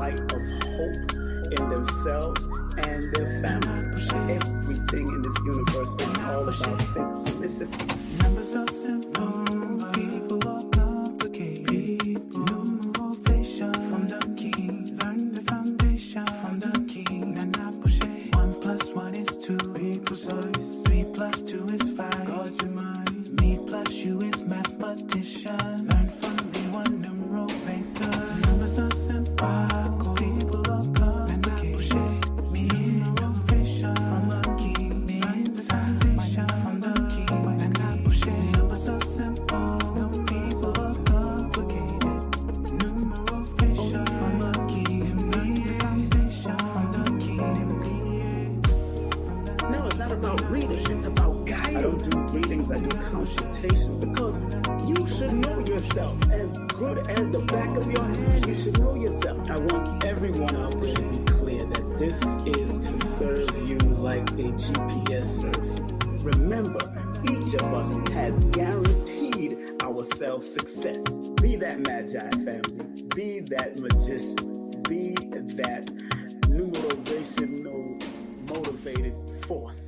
light of hope in themselves and their family. Everything in this universe is all about synchronicity. Numbers are simple, people are complicated. Numerovational from the king. Learn the foundation from the king. Nana push it. 1 + 1 is 2. Be precise. 3 + 2 is 5. Guard your mind. Me plus you is mathematician. Learn from V1 Numerovator. Numbers are simple, people are complicated. Numerovational from the king. Learn the foundation from the king. Nana push it. Numbers are simple, people are complicated. Numerovational from the king. Learn the foundation from the king. No, it's not about reading, it's about guiding. I don't do readings, I do consultations, because you should know yourself. As good as the back of your hand, you should know yourself. I want everyone out there to be clear that this is to serve you like a GPS serves you. Remember, each of us has guaranteed ourselves success. Be that magi family, be that magician, be that numerovational motivated force.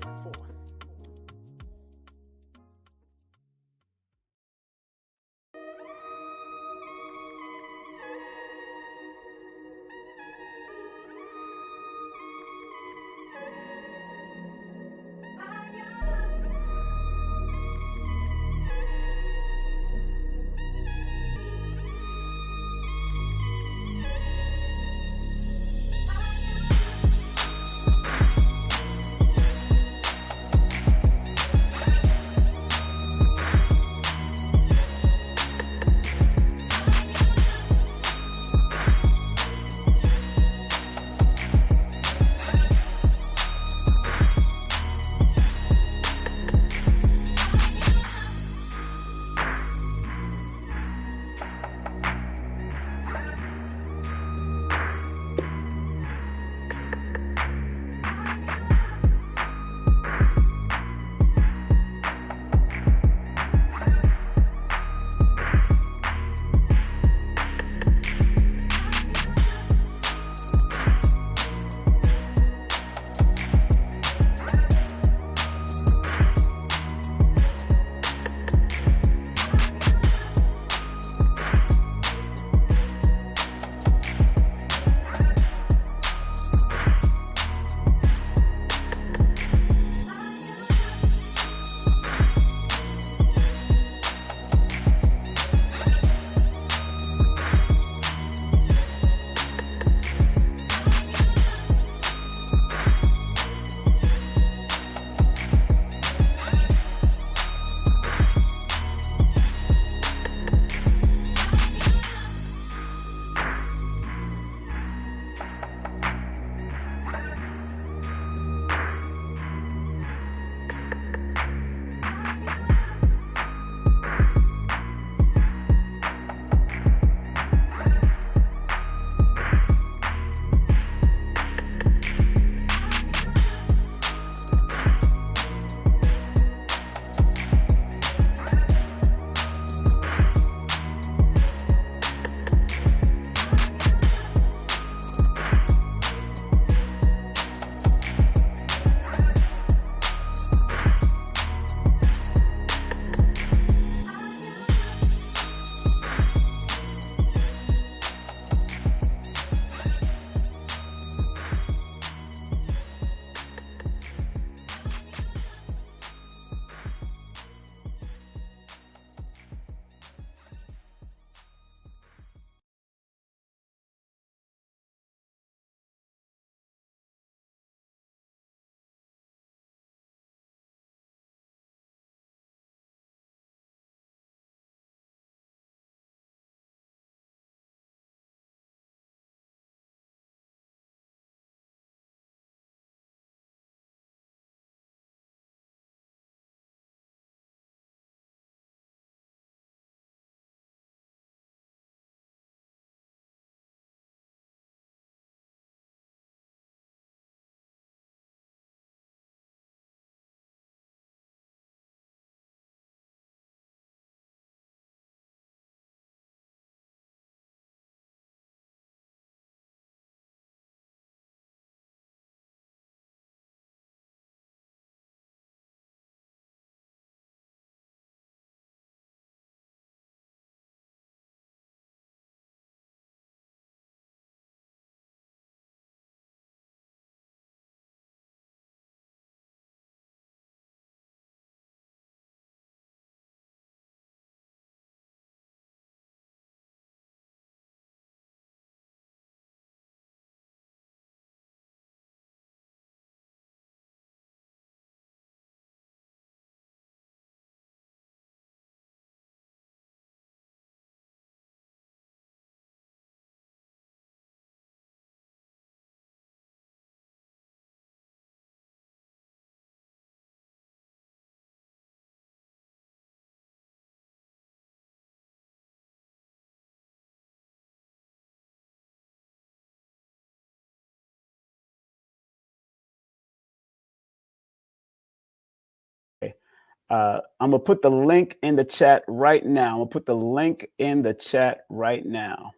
I'm gonna put the link in the chat right now. I'm gonna put the link in the chat right now.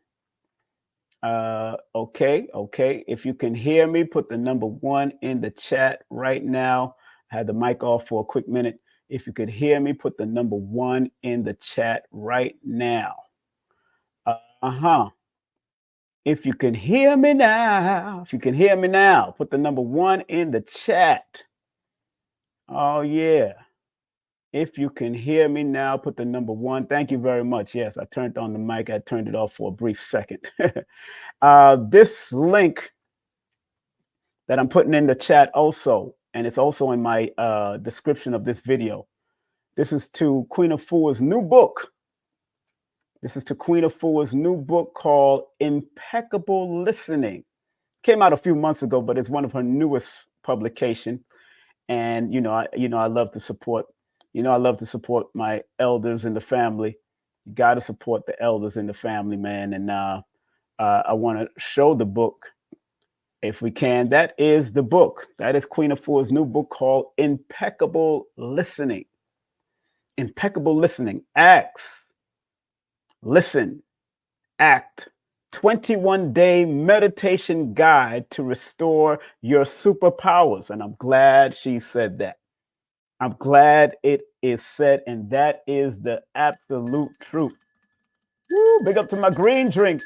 Okay. If you can hear me, put the number 1 in the chat right now. I had the mic off for a quick minute. If you could hear me, put the number 1 in the chat right now. If you can hear me now, put the number 1 in the chat. Oh, yeah. If you can hear me now, put the number 1. Thank you very much. Yes, I turned on the mic. I turned it off for a brief second. This link that I'm putting in the chat also, and it's also in my description of this video. This is to Queen Afua's new book. This is to Queen Afua's new book called Impeccable Listening. Came out a few months ago, but it's one of her newest publications. And I love to support. I love to support my elders in the family. You got to support the elders in the family, man. And I want to show the book if we can. That is the book. That is Queen Afua's new book called Impeccable Listening. Impeccable Listening. Acts, listen, act. 21-day meditation guide to restore your superpowers. And I'm glad she said that. I'm glad it is said, and that is the absolute truth. Woo, big up to my green drink.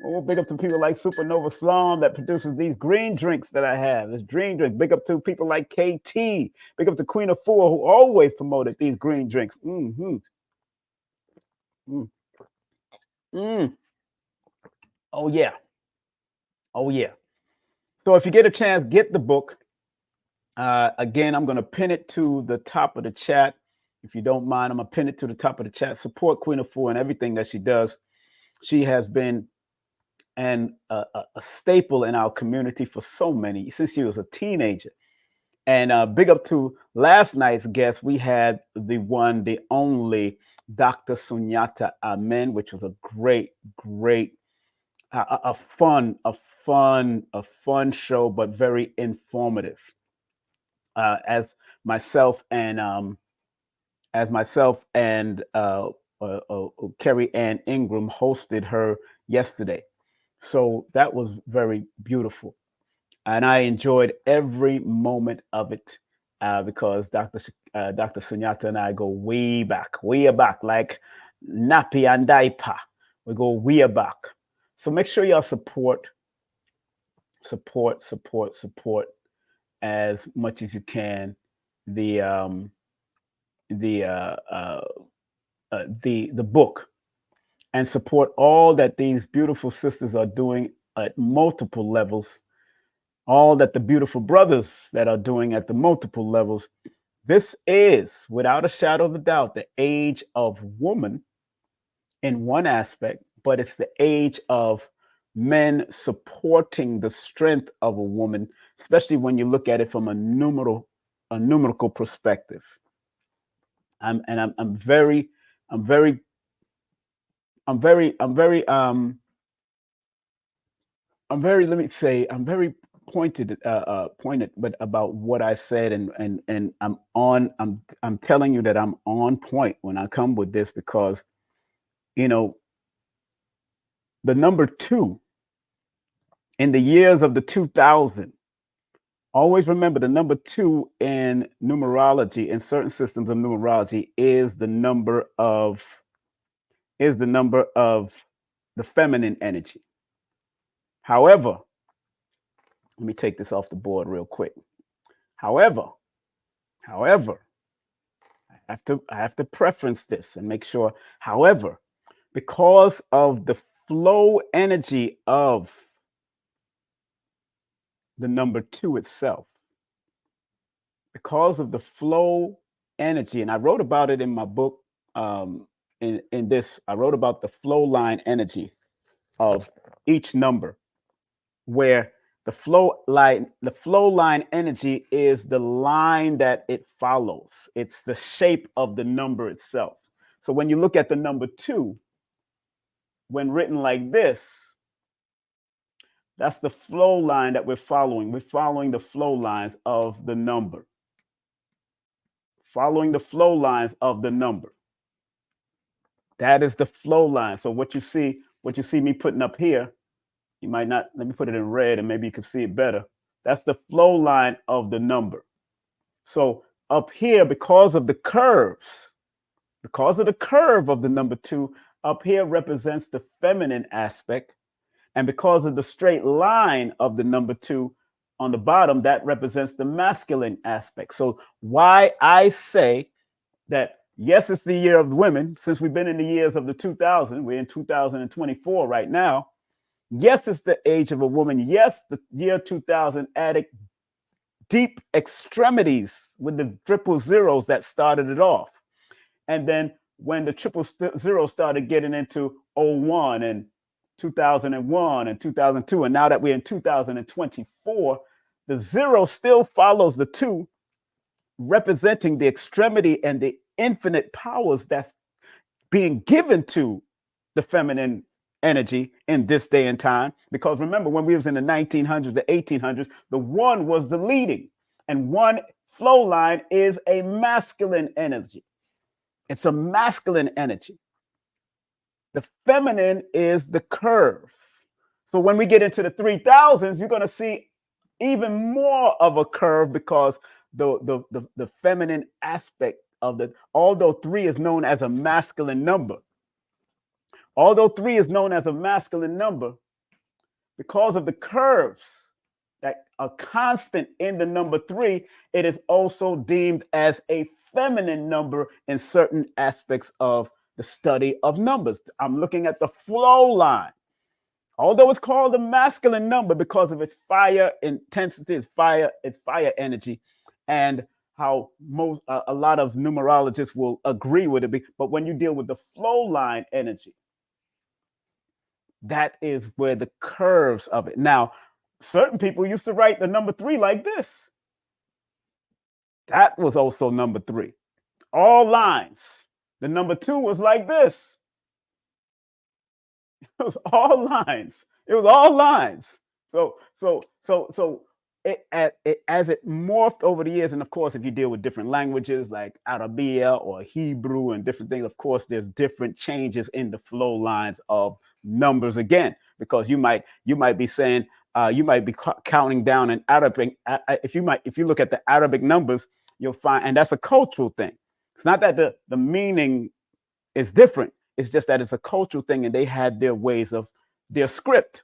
Oh, big up to people like Supernova Slum that produces these green drinks that I have. This green drink. Big up to people like KT. Big up to Queen Afua, who always promoted these green drinks. Oh, yeah. Oh, yeah. So if you get a chance, get the book. Again, I'm going to pin it to the top of the chat. If you don't mind, I'm going to pin it to the top of the chat. Support Queen Afua and everything that she does. She has been a staple in our community for since she was a teenager. And big up to last night's guest. We had the one, the only Dr. Sunyata Amen, which was a great, a fun show, but very informative. As myself and Kerry Ann Ingram hosted her yesterday. So that was very beautiful. And I enjoyed every moment of it because Dr. Sunyata and I go way back, like Nappy and Daipa. We go way back. So make sure y'all support as much as you can the book, and support all that these beautiful sisters are doing at multiple levels, all that the beautiful brothers that are doing at the multiple levels. This is, without a shadow of a doubt, the age of woman in one aspect, but it's the age of men supporting the strength of a woman, especially when you look at it from a numerical perspective. I'm very pointed but about what I said, and I'm telling you that I'm on point when I come with this, because the number 2 in the years of the 2000, always remember the number 2 in numerology, in certain systems of numerology, is the number of the feminine energy. However, let me take this off the board real quick. However, I have to preference this and make sure. However, because of the flow energy of the number 2 itself, because of the flow energy, and I wrote about it in my book. In this, I wrote about the flow line energy of each number, where the flow line energy is the line that it follows. It's the shape of the number itself. So when you look at the number 2, when written like this, that's the flow line that we're following. We're following the flow lines of the number. following the flow lines of the number. That is the flow line. So what you see me putting up here, you might not, let me put it in red and maybe you can see it better. That's the flow line of the number. So up here, because of the curves, because of the curve of the number 2, up here represents the feminine aspect. And because of the straight line of the number 2 on the bottom, that represents the masculine aspect. So why I say that, yes, it's the year of the women, since we've been in the years of the 2000, we're in 2024 right now. Yes, it's the age of a woman. Yes, the year 2000 added deep extremities with the triple zeros that started it off. And then when the triple zero started getting into 01 and 2001 and 2002, and now that we're in 2024, the 0 still follows the 2, representing the extremity and the infinite powers that's being given to the feminine energy in this day and time. Because remember, when we was in the 1900s, the 1800s, the 1 was the leading, and 1 flow line is a masculine energy. It's a masculine energy. The feminine is the curve. So when we get into the 3000s, you're going to see even more of a curve, because the feminine aspect of the, although 3 is known as a masculine number, because of the curves that are constant in the number 3, it is also deemed as a feminine number in certain aspects of the study of numbers. I'm looking at the flow line. Although it's called a masculine number because of its fire intensity, its fire energy, and how a lot of numerologists will agree with it. But when you deal with the flow line energy, that is where the curves of it. Now, certain people used to write the number 3 like this. That was also number 3. All lines. The number 2 was like this. It was all lines. It was all lines. So as it morphed over the years, and of course, if you deal with different languages like Arabic or Hebrew and different things, of course, there's different changes in the flow lines of numbers again, because you might be saying, you might be counting down in Arabic. If you look at the Arabic numbers, you'll find, and that's a cultural thing. It's not that the meaning is different. It's just that it's a cultural thing, and they had their ways of their script.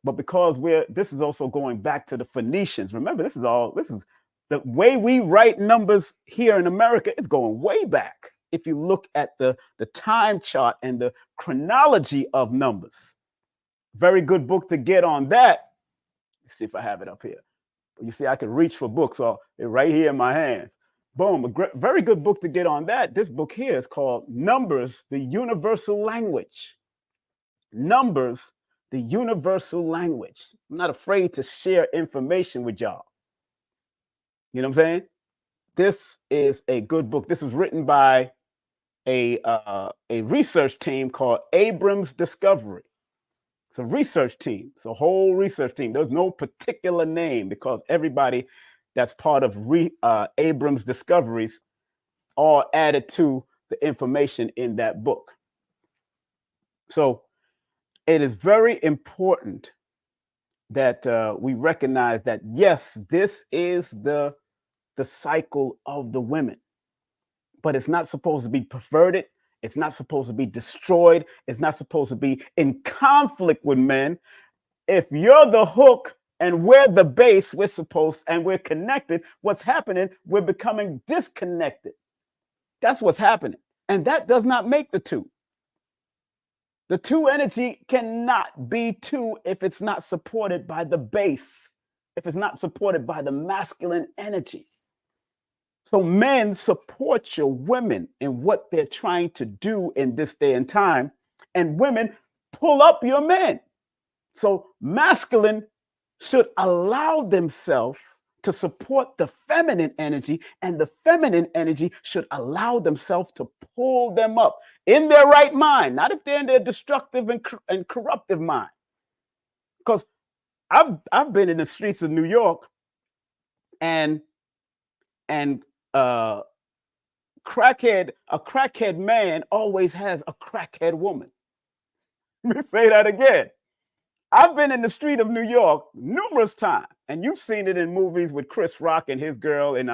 But because this is also going back to the Phoenicians. Remember, this is the way we write numbers here in America is going way back. If you look at the time chart and the chronology of numbers, very good book to get on that. Let's see if I have it up here. You see, I can reach for books, so they're right here in my hands. Boom, very good book to get on that. This book here is called Numbers, the Universal Language. Numbers, the Universal Language. I'm not afraid to share information with y'all. You know what I'm saying? This is a good book. This was written by a research team called Abrams Discovery. It's a research team. It's a whole research team. There's no particular name, because everybody that's part of Abrams Discoveries all added to the information in that book. So it is very important that we recognize that, yes, this is the cycle of the women, but it's not supposed to be perverted. It's not supposed to be destroyed. It's not supposed to be in conflict with men. If you're the hook and we're the base, and we're connected, what's happening? We're becoming disconnected. That's what's happening. And that does not make the 2. The 2 energy cannot be 2 if it's not supported by the base, if it's not supported by the masculine energy. So men, support your women in what they're trying to do in this day and time, and women, pull up your men. So masculine should allow themselves to support the feminine energy, and the feminine energy should allow themselves to pull them up in their right mind, not if they're in their destructive and corruptive mind. Because I've been in the streets of New York, and a crackhead man always has a crackhead woman. Let me say that again. I've been in the street of New York numerous times, and you've seen it in movies with Chris Rock and his girl. And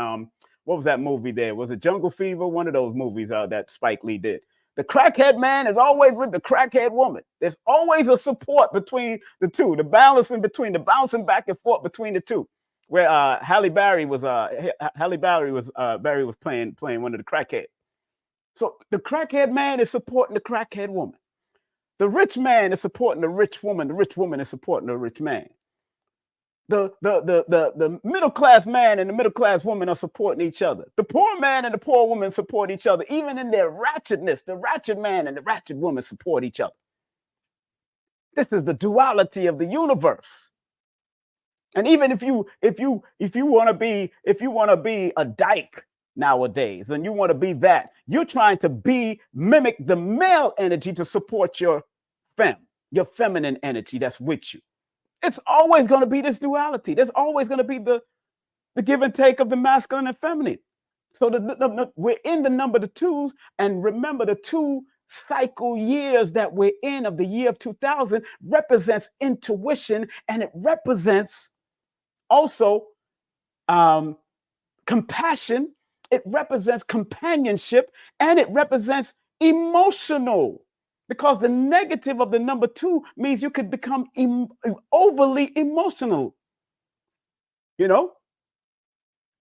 what was that movie there? Was it Jungle Fever? One of those movies that Spike Lee did. The crackhead man is always with the crackhead woman. There's always a support between the two, the balancing back and forth between the two. Where Halle Berry was playing one of the crackheads. So the crackhead man is supporting the crackhead woman. The rich man is supporting the rich woman. The rich woman is supporting the rich man. The middle class man and the middle class woman are supporting each other. The poor man and the poor woman support each other. Even in their ratchetness, the ratchet man and the ratchet woman support each other. This is the duality of the universe. And even if you want to be a dyke nowadays, and you want to be that, you're trying to mimic the male energy to support your feminine energy that's with you. It's always going to be this duality. There's always going to be the give and take of the masculine and feminine. So we're in the number the twos, and remember the 2 cycle years that we're in of the year of 2000 represents intuition, and it represents also compassion. It represents companionship, and it represents emotional, because the negative of the number 2 means you could become overly emotional,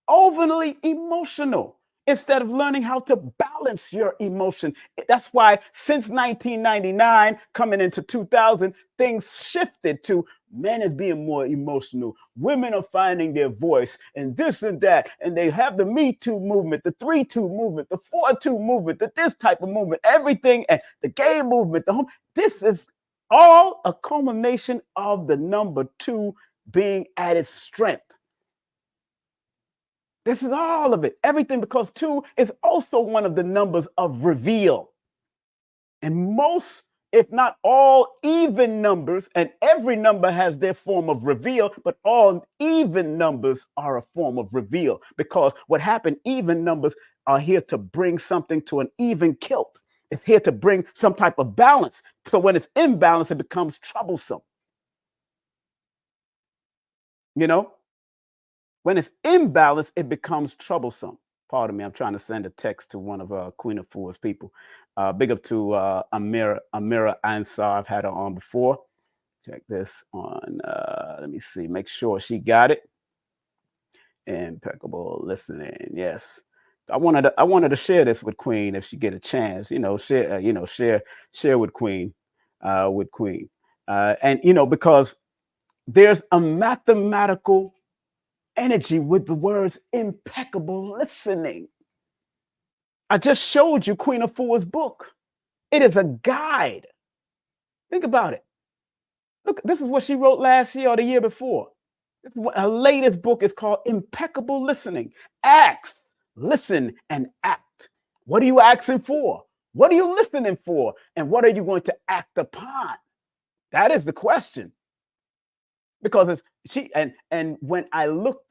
overly emotional, instead of learning how to balance your emotion. That's why since 1999, coming into 2000, things shifted to men is being more emotional. Women are finding their voice and this and that. And they have the Me Too movement, the 3-2 movement, the 4-2 movement, this type of movement, everything, and the gay movement, this is all a culmination of the number 2 being at its strength. This is all of it, everything, because 2 is also one of the numbers of reveal. And most, if not all, even numbers, and every number has their form of reveal, but all even numbers are a form of reveal, because what happened, even numbers are here to bring something to an even kilt. It's here to bring some type of balance. So when it's imbalanced, it becomes troublesome. When it's imbalanced, it becomes troublesome. Pardon me, I'm trying to send a text to one of Queen Afua's people. Big up to Amira Ansar. I've had her on before. Check this on. Let me see. Make sure she got it. Impeccable listening. Yes, I wanted to share this with Queen if she get a chance. Share with Queen, and because there's a mathematical energy with the words impeccable listening. I just showed you Queen Afua's book. It is a guide. Think about it. Look, this is what she wrote last year or the year before. Her latest book is called Impeccable Listening. Ask, listen, and act. What are you asking for? What are you listening for? And what are you going to act upon? That is the question. Because when I looked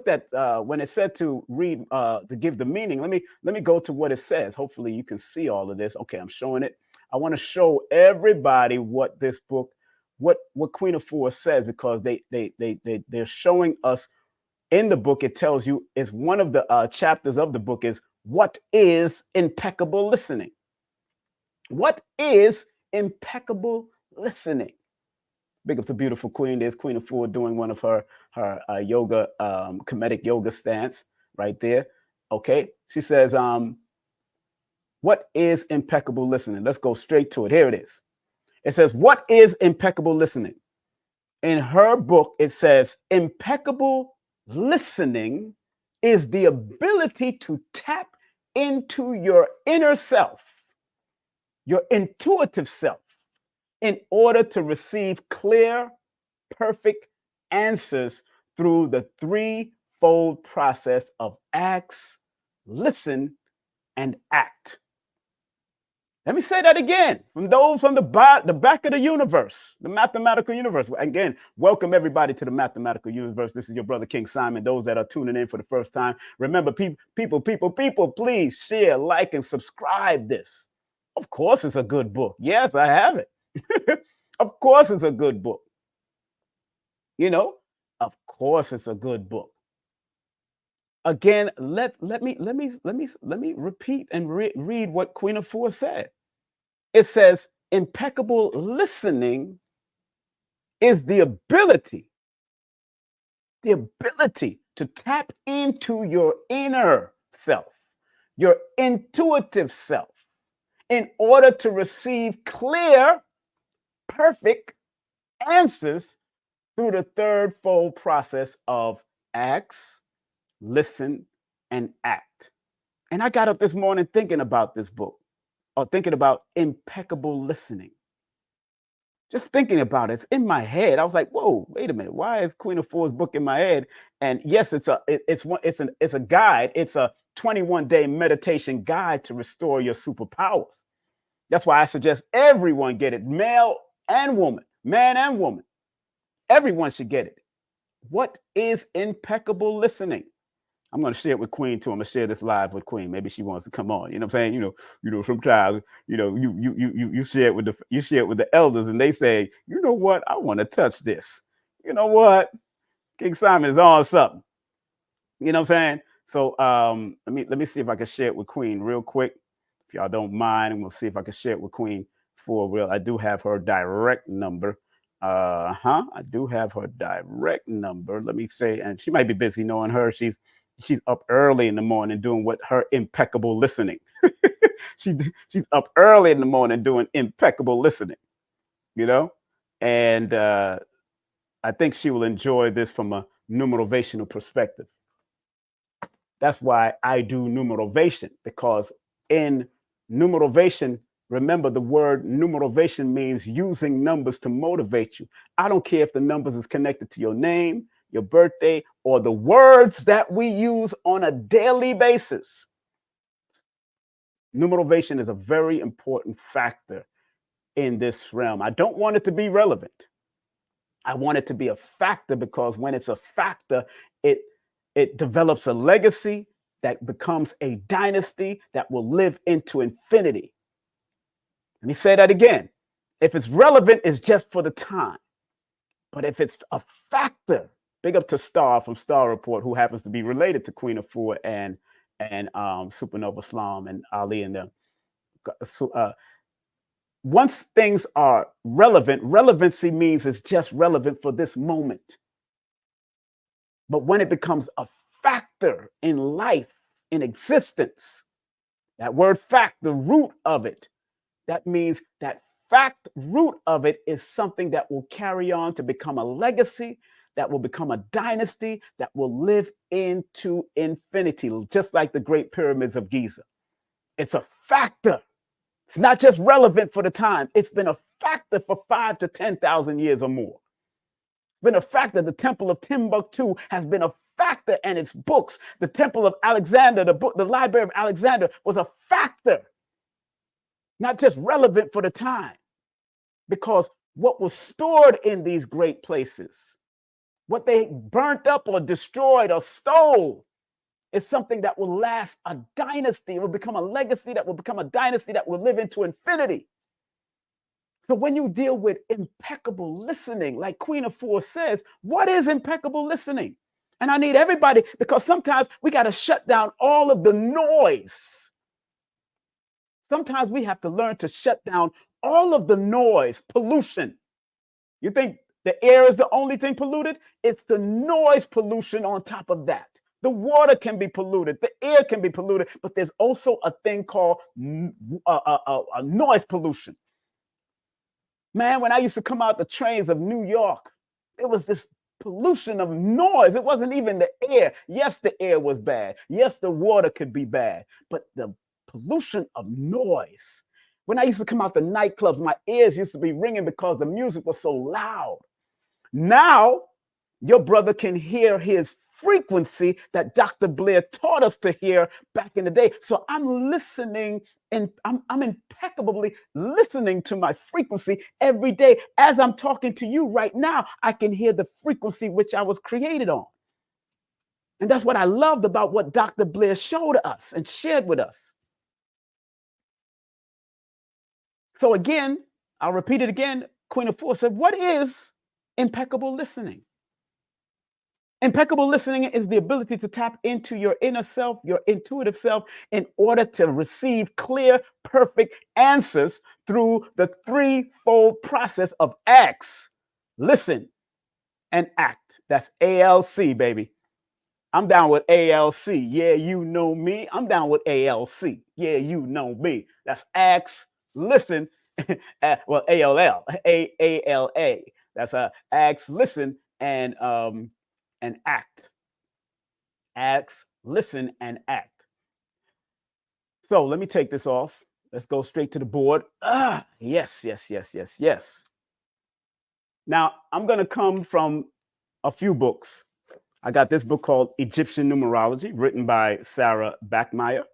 at when it said to read to give the meaning, let me go to what it says. Hopefully you can see all of this. Okay, I'm showing it. I want to show everybody what this book, what Queen Afua says, because they're showing us in the book. It tells you, is one of the chapters of the book is what is impeccable listening. What is impeccable listening? Big up to beautiful Queen. There's Queen Afua doing one of her yoga, comedic yoga stance right there. Okay, she says, what is impeccable listening? Let's go straight to it. Here it is. It says, what is impeccable listening? In her book, it says, impeccable listening is the ability to tap into your inner self, your intuitive self, in order to receive clear, perfect answers through the threefold process of ask, listen, and act. Let me say that again. From those from the back of the universe, the mathematical universe. Again, welcome everybody to the mathematical universe. This is your brother King Simon. Those that are tuning in for the first time, remember, people, please share, like, and subscribe this. Of course, it's a good book. Yes, I have it. Of course, it's a good book. You know, of course, it's a good book. Again, let me repeat and read what Queen Afua said. It says, impeccable listening is the ability to tap into your inner self, your intuitive self, in order to receive clear, perfect answers through the third-fold process of ask, listen, and act. And I got up this morning thinking about this book, or thinking about impeccable listening. Just thinking about it, it's in my head. I was like, "Whoa, wait a minute! Why is Queen Afua's book in my head?" And yes, it's a guide. It's a 21-day meditation guide to restore your superpowers. That's why I suggest everyone get it, male and woman, man and woman. Everyone should get it. What is impeccable listening? I'm going to share it with Queen too. I'm going to share this live with Queen. Maybe she wants to come on. You know what I'm saying? You know, sometimes, you share it with the elders, and they say, you know what? I want to touch this. You know what? King Simon is on something. You know what I'm saying? So let me see if I can share it with Queen real quick. If y'all don't mind, and we'll see if I can share it with Queen for real. I do have her direct number. I do have her direct number. Let me say, and she might be busy, knowing her. She's up early in the morning doing what her impeccable listening. She's up early in the morning doing impeccable listening, you know? And I think she will enjoy this from a numerovational perspective. That's why I do numerovation, because in numerovation, remember, the word numerovation means using numbers to motivate you. I don't care if the numbers is connected to your name, your birthday, or the words that we use on a daily basis. Numerovation is a very important factor in this realm. I don't want it to be relevant. I want it to be a factor, because when it's a factor, it develops a legacy that becomes a dynasty that will live into infinity. Let me say that again. If it's relevant, it's just for the time. But if it's a factor, big up to Star from Star Report, who happens to be related to Queen Afua and Supernova Slam and Ali and them. So, once things are relevant, relevancy means it's just relevant for this moment. But when it becomes a factor in life, in existence, that word fact, the root of it, that means that fact root of it is something that will carry on to become a legacy, that will become a dynasty, that will live into infinity, just like the Great Pyramids of Giza. It's a factor. It's not just relevant for the time. It's been a factor for 5,000 to 10,000 years or more. It's been a factor. The Temple of Timbuktu has been a factor, and its books. The Temple of Alexander, the Library of Alexander was a factor. Not just relevant for the time, because what was stored in these great places, what they burnt up or destroyed or stole, is something that will last a dynasty. It will become a legacy that will become a dynasty that will live into infinity. So when you deal with impeccable listening, like Queen Afua says, what is impeccable listening? And I need everybody, because sometimes we got to shut down all of the noise. Sometimes we have to learn to shut down all of the noise, pollution. You think the air is the only thing polluted? It's the noise pollution on top of that. The water can be polluted, the air can be polluted, but there's also a thing called noise pollution. Man, when I used to come out the trains of New York, there was this pollution of noise. It wasn't even the air. Yes, the air was bad. Yes, the water could be bad, but the pollution of noise. When I used to come out the nightclubs, my ears used to be ringing because the music was so loud. Now, your brother can hear his frequency that Dr. Blair taught us to hear back in the day. So I'm listening, and I'm impeccably listening to my frequency every day. As I'm talking to you right now, I can hear the frequency which I was created on. And that's what I loved about what Dr. Blair showed us and shared with us. So again, I'll repeat it again. Queen Afua said, what is impeccable listening? Impeccable listening is the ability to tap into your inner self, your intuitive self, in order to receive clear, perfect answers through the threefold process of ask, listen, and act. That's ALC, baby. I'm down with ALC. Yeah, you know me. I'm down with ALC. Yeah, you know me. That's ask, listen, well, ALL, AALA. That's ask, listen, and act. Ask, listen, and act. So let me take this off. Let's go straight to the board. Yes. Now, I'm going to come from a few books. I got this book called Egyptian Numerology, written by Sarah Bachmeyer.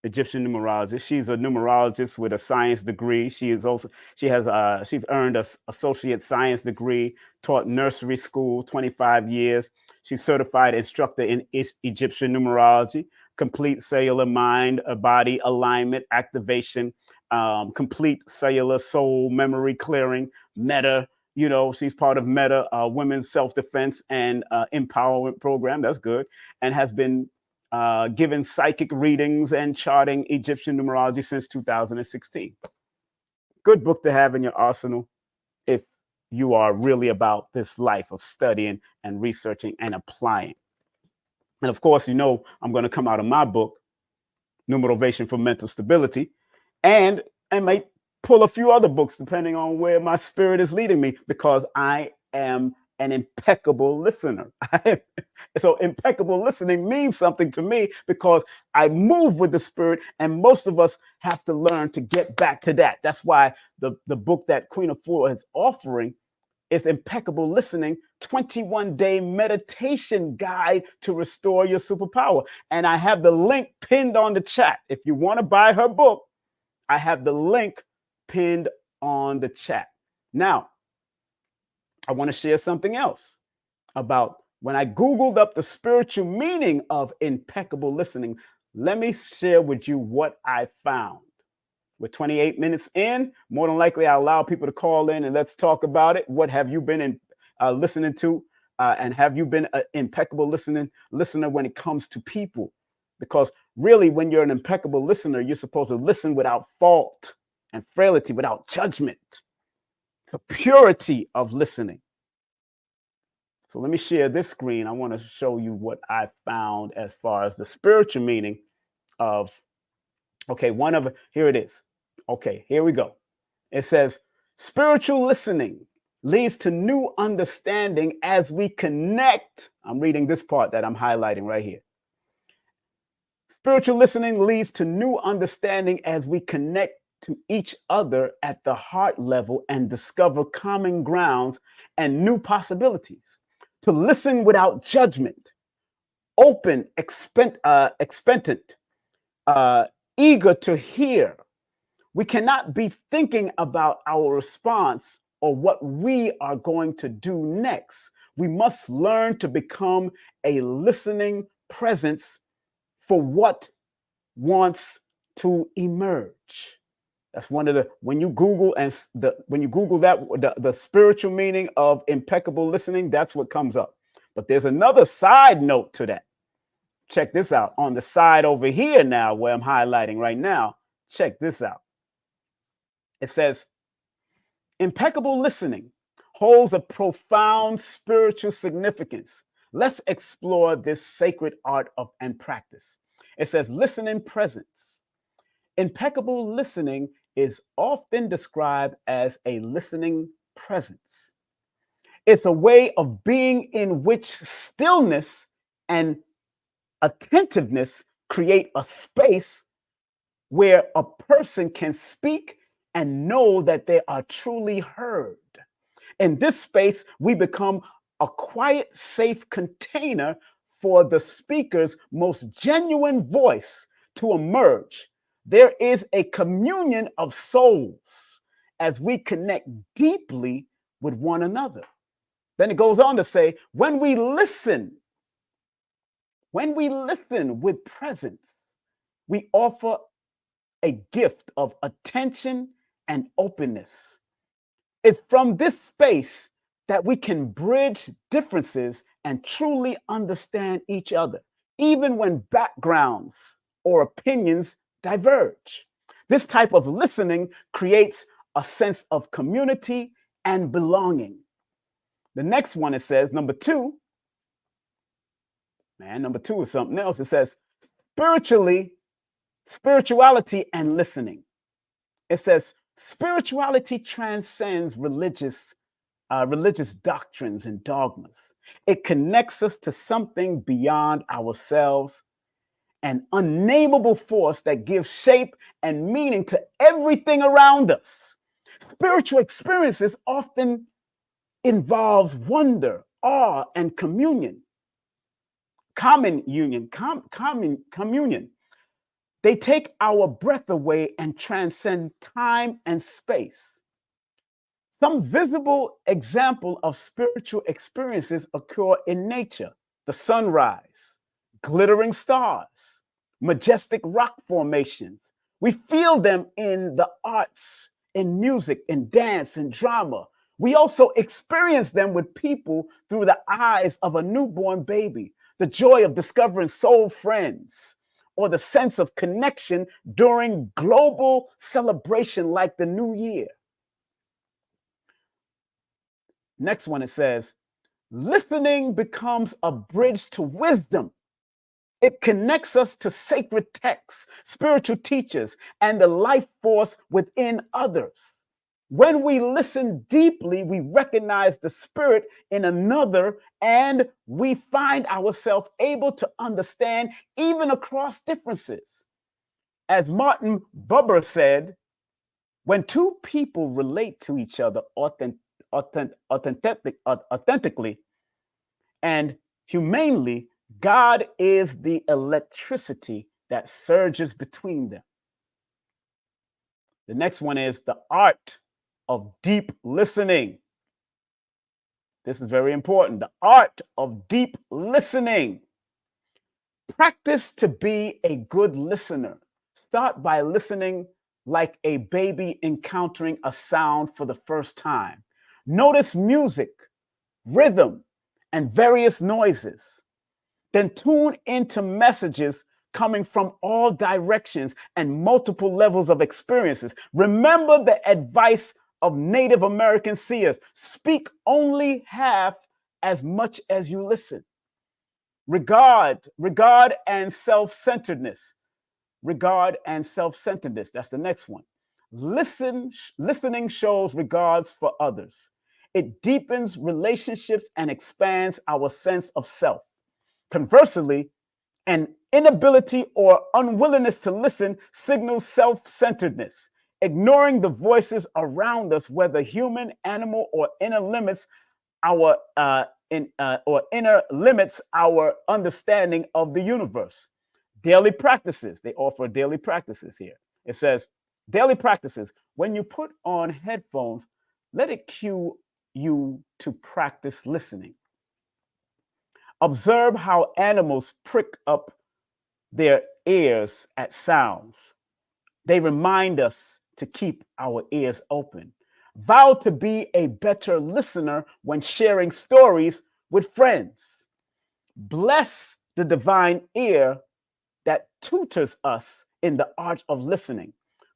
Egyptian numerology. She's a numerologist with a science degree. She's earned an associate science degree, taught nursery school 25 years. She's certified instructor in Egyptian numerology, complete cellular mind, body alignment, activation, complete cellular soul memory clearing, meta. You know, she's part of Meta, Women's Self-Defense and Empowerment Program. That's good. And has been given psychic readings and charting Egyptian numerology since 2016. Good book to have in your arsenal if you are really about this life of studying and researching and applying. And of course, you know, I'm going to come out of my book, Numerovation for Mental Stability, and I might pull a few other books depending on where my spirit is leading me, because I am an impeccable listener. So impeccable listening means something to me because I move with the spirit, and most of us have to learn to get back to that. That's why the book that Queen Afua is offering is Impeccable Listening, 21-day meditation guide to restore your superpower. And I have the link pinned on the chat. If you want to buy her book, I have the link pinned on the chat. Now, I want to share something else about when I Googled up the spiritual meaning of impeccable listening. Let me share with you what I found. We're 28 minutes in. More than likely, I'll allow people to call in and let's talk about it. What have you been listening to? And have you been an impeccable listener when it comes to people? Because really, when you're an impeccable listener, you're supposed to listen without fault and frailty, without judgment. The purity of listening. So let me share this screen. I want to show you what I found as far as the spiritual meaning of, okay, here it is. Okay, here we go. It says, spiritual listening leads to new understanding as we connect. I'm reading this part that I'm highlighting right here. Spiritual listening leads to new understanding as we connect to each other at the heart level and discover common grounds and new possibilities. To listen without judgment, open, expectant, eager to hear. We cannot be thinking about our response or what we are going to do next. We must learn to become a listening presence for what wants to emerge. That's one of the, when you Google that, the spiritual meaning of impeccable listening, that's what comes up. But there's another side note to that. Check this out. On the side over here now, where I'm highlighting right now, check this out. It says, impeccable listening holds a profound spiritual significance. Let's explore this sacred art and practice. It says, listening presence. Impeccable listening is often described as a listening presence. It's a way of being in which stillness and attentiveness create a space where a person can speak and know that they are truly heard. In this space, we become a quiet, safe container for the speaker's most genuine voice to emerge. There is a communion of souls as we connect deeply with one another. Then it goes on to say, when we listen with presence, we offer a gift of attention and openness. It's from this space that we can bridge differences and truly understand each other, even when backgrounds or opinions diverge. This type of listening creates a sense of community and belonging. The next one, it says, number two is something else. It says, spirituality and listening. It says, spirituality transcends religious doctrines and dogmas. It connects us to something beyond ourselves, an unnameable force that gives shape and meaning to everything around us. Spiritual experiences often involves wonder, awe, and communion. Communion. They take our breath away and transcend time and space. Some visible example of spiritual experiences occur in nature: the sunrise, glittering stars, majestic rock formations. We feel them in the arts, in music, in dance, and drama. We also experience them with people through the eyes of a newborn baby, the joy of discovering soul friends, or the sense of connection during global celebration like the New Year. Next one, it says, listening becomes a bridge to wisdom. It connects us to sacred texts, spiritual teachers, and the life force within others. When we listen deeply, we recognize the spirit in another, and we find ourselves able to understand even across differences. As Martin Buber said, when two people relate to each other authentically and humanely, God is the electricity that surges between them. The next one is the art of deep listening. This is very important. The art of deep listening. Practice to be a good listener. Start by listening like a baby encountering a sound for the first time. Notice music, rhythm, and various noises. Then tune into messages coming from all directions and multiple levels of experiences. Remember the advice of Native American seers: speak only half as much as you listen. Regard and self-centeredness. Regard and self-centeredness. That's the next one. Listening shows regards for others. It deepens relationships and expands our sense of self. Conversely, an inability or unwillingness to listen signals self-centeredness, ignoring the voices around us, whether human, animal, or inner limits our understanding of the universe. Daily practices. They offer daily practices here. It says, daily practices. When you put on headphones, let it cue you to practice listening. Observe how animals prick up their ears at sounds. They remind us to keep our ears open. Vow to be a better listener when sharing stories with friends. Bless the divine ear that tutors us in the art of listening.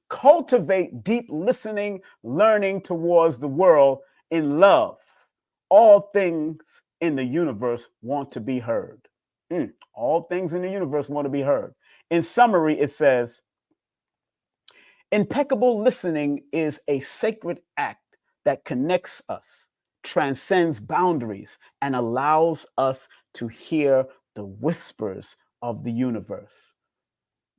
Cultivate deep listening, learning towards the world in love. All things in the universe want to be heard. All things in the universe want to be heard. In summary, it says, impeccable listening is a sacred act that connects us, transcends boundaries, and allows us to hear the whispers of the universe.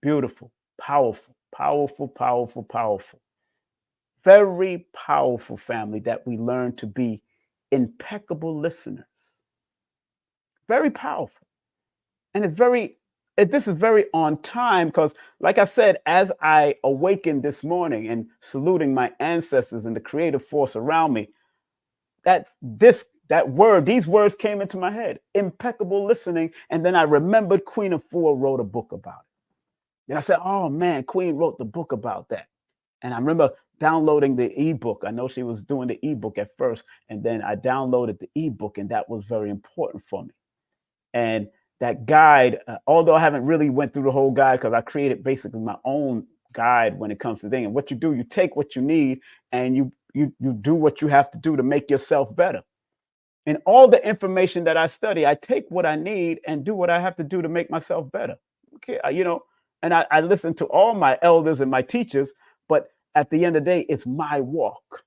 Beautiful, powerful, powerful, powerful, powerful. Very powerful, family, that we learn to be impeccable listeners. Very powerful. And this is very on time because, like I said, as I awakened this morning and saluting my ancestors and the creative force around me, these words came into my head: impeccable listening. And then I remembered Queen Afua wrote a book about it. And I said, oh man, Queen wrote the book about that. And I remember downloading the ebook. I know she was doing the ebook at first, and then I downloaded the ebook, and that was very important for me. And that guide, although I haven't really went through the whole guide because I created basically my own guide when it comes to things. And what you do, you take what you need and you do what you have to do to make yourself better. And all the information that I study, I take what I need and do what I have to do to make myself better. Okay, and I listen to all my elders and my teachers, but at the end of the day, it's my walk.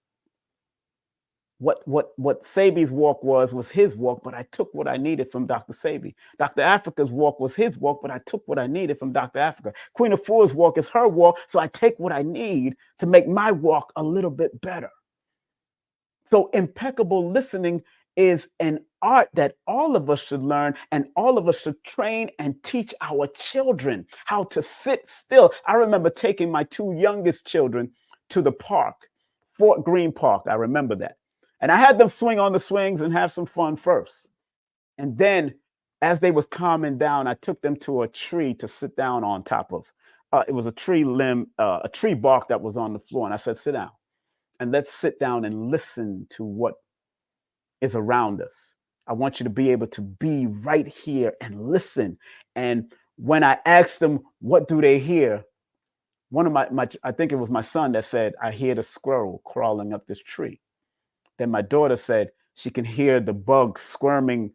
What Sabi's walk was his walk, but I took what I needed from Dr. Sabi. Dr. Africa's walk was his walk, but I took what I needed from Dr. Africa. Queen Afua's walk is her walk, so I take what I need to make my walk a little bit better. So impeccable listening is an art that all of us should learn, and all of us should train and teach our children how to sit still. I remember taking my two youngest children to the park, Fort Greene Park. I remember that. And I had them swing on the swings and have some fun first. And then as they was calming down, I took them to a tree to sit down on top of. It was a tree limb, a tree bark that was on the floor. And I said, sit down and let's sit down and listen to what is around us. I want you to be able to be right here and listen. And when I asked them, what do they hear? One of I think it was my son that said, I hear the squirrel crawling up this tree. Then my daughter said she can hear the bugs squirming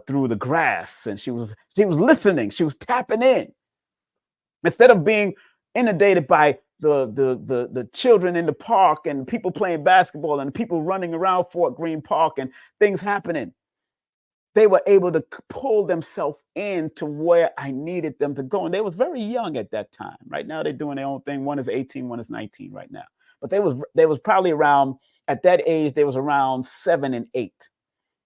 through the grass, and she was listening. She was tapping in instead of being inundated by the children in the park and people playing basketball and people running around Fort Greene Park and things happening. They were able to pull themselves into where I needed them to go, and they was very young at that time. Right now they're doing their own thing. One is 18, one is 19 right now, but they was probably around. At that age, they was around 7 and 8.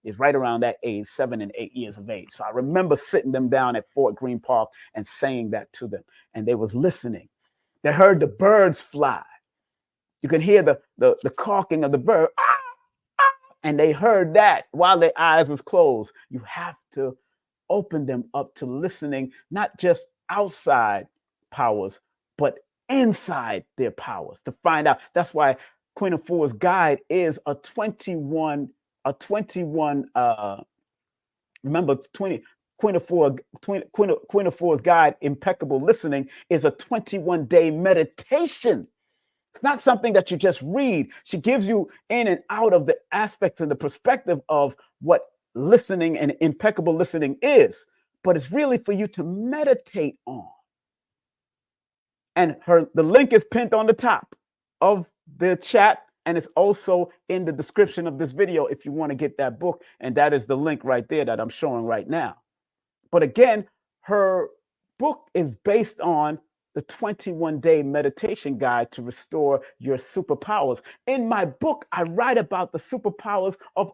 It's right around that age, 7 and 8 years of age. So I remember sitting them down at Fort Greene Park and saying that to them. And they was listening. They heard the birds fly. You can hear the caulking of the bird. And they heard that while their eyes was closed. You have to open them up to listening, not just outside powers, but inside their powers to find out. That's why Queen Afua's guide is a 21. Remember, Queen Afua's guide, Impeccable Listening, is a 21-day meditation. It's not something that you just read. She gives you in and out of the aspects and the perspective of what listening and impeccable listening is, but it's really for you to meditate on. And the link is pinned on the top of the chat, and it's also in the description of this video if you want to get that book, and that is the link right there that I'm showing right now. But again, her book is based on the 21-day meditation guide to restore your superpowers. In my book, I write about the superpowers of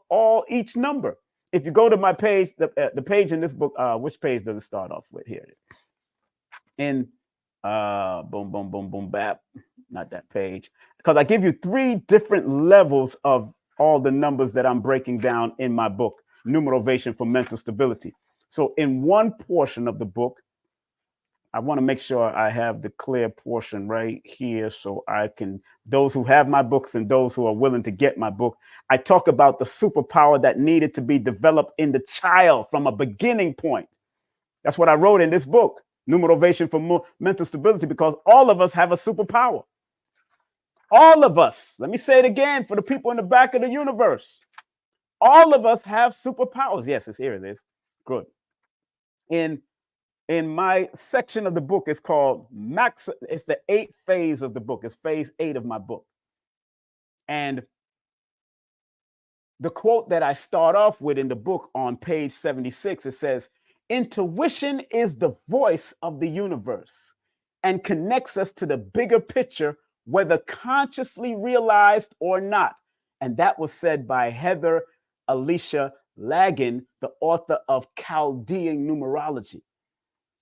each number. If you go to my page, the page in this book, which page does it start off with? Here it is. In boom, boom, boom, boom, bap. Not that page, because I give you 3 different levels of all the numbers that I'm breaking down in my book, Numerovation for Mental Stability. So in one portion of the book, I want to make sure I have the clear portion right here so I can, those who have my books and those who are willing to get my book, I talk about the superpower that needed to be developed in the child from a beginning point. That's what I wrote in this book, Numerovation for Mental Stability, because all of us have a superpower. All of us, let me say it again for the people in the back of the universe. All of us have superpowers. Yes, here it is. Good. In my section of the book, it's called Max. It's the 8th phase of the book. It's phase 8 of my book. And the quote that I start off with in the book on page 76, it says, intuition is the voice of the universe and connects us to the bigger picture, whether consciously realized or not. And that was said by Heather Alicia Lagan, the author of Chaldean numerology.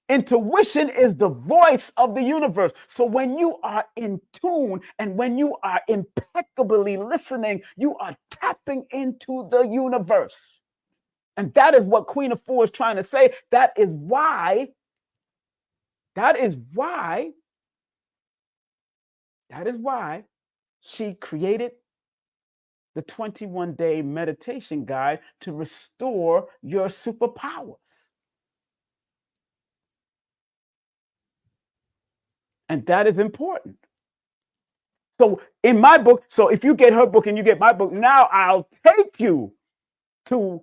Intuition is the voice of the universe. So when you are in tune and when you are impeccably listening, you are tapping into the universe. And that is what Queen Afua is trying to say. That is why she created the 21-day meditation guide to restore your superpowers. And that is important. So in my book, so if you get her book and you get my book, now I'll take you to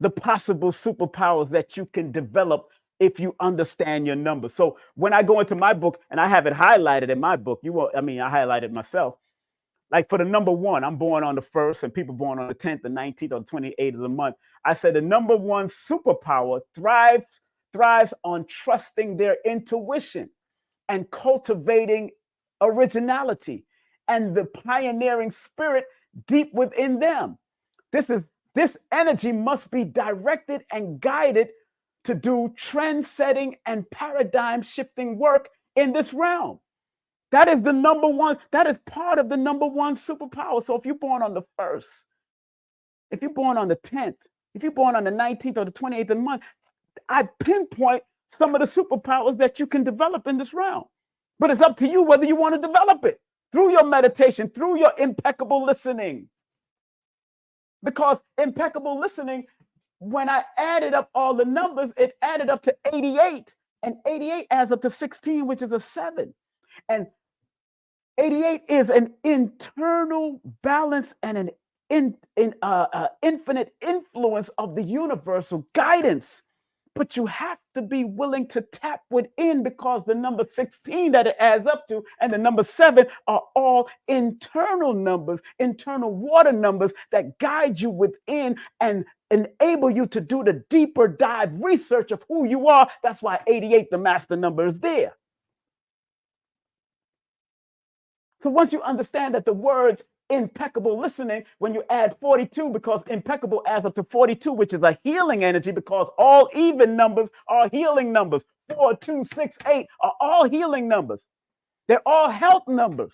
the possible superpowers that you can develop if you understand your numbers. So when I go into my book, and I have it highlighted in my book, I highlighted myself. Like for the number 1, I'm born on the 1st, and people born on the 10th, the 19th, or the 28th of the month. I said the number 1 superpower thrives on trusting their intuition and cultivating originality and the pioneering spirit deep within them. This energy must be directed and guided to do trend-setting and paradigm-shifting work in this realm. That is the number 1. That is part of the number 1 superpower. So if you're born on the 1st, if you're born on the 10th, if you're born on the 19th or the 28th of the month, I pinpoint some of the superpowers that you can develop in this realm. But it's up to you whether you want to develop it through your meditation, through your impeccable listening. Because impeccable listening, when I added up all the numbers, it added up to 88. And 88 adds up to 16, which is a 7. And 88 is an internal balance and an infinite influence of the universal guidance. But you have to be willing to tap within, because the number 16 that it adds up to and the number 7 are all internal numbers, internal water numbers that guide you within and enable you to do the deeper dive research of who you are. That's why 88, the master number, is there. So once you understand that the words impeccable listening, when you add 42, because impeccable adds up to 42, which is a healing energy, because all even numbers are healing numbers. 4, 2, 6, 8 are all healing numbers. They're all health numbers.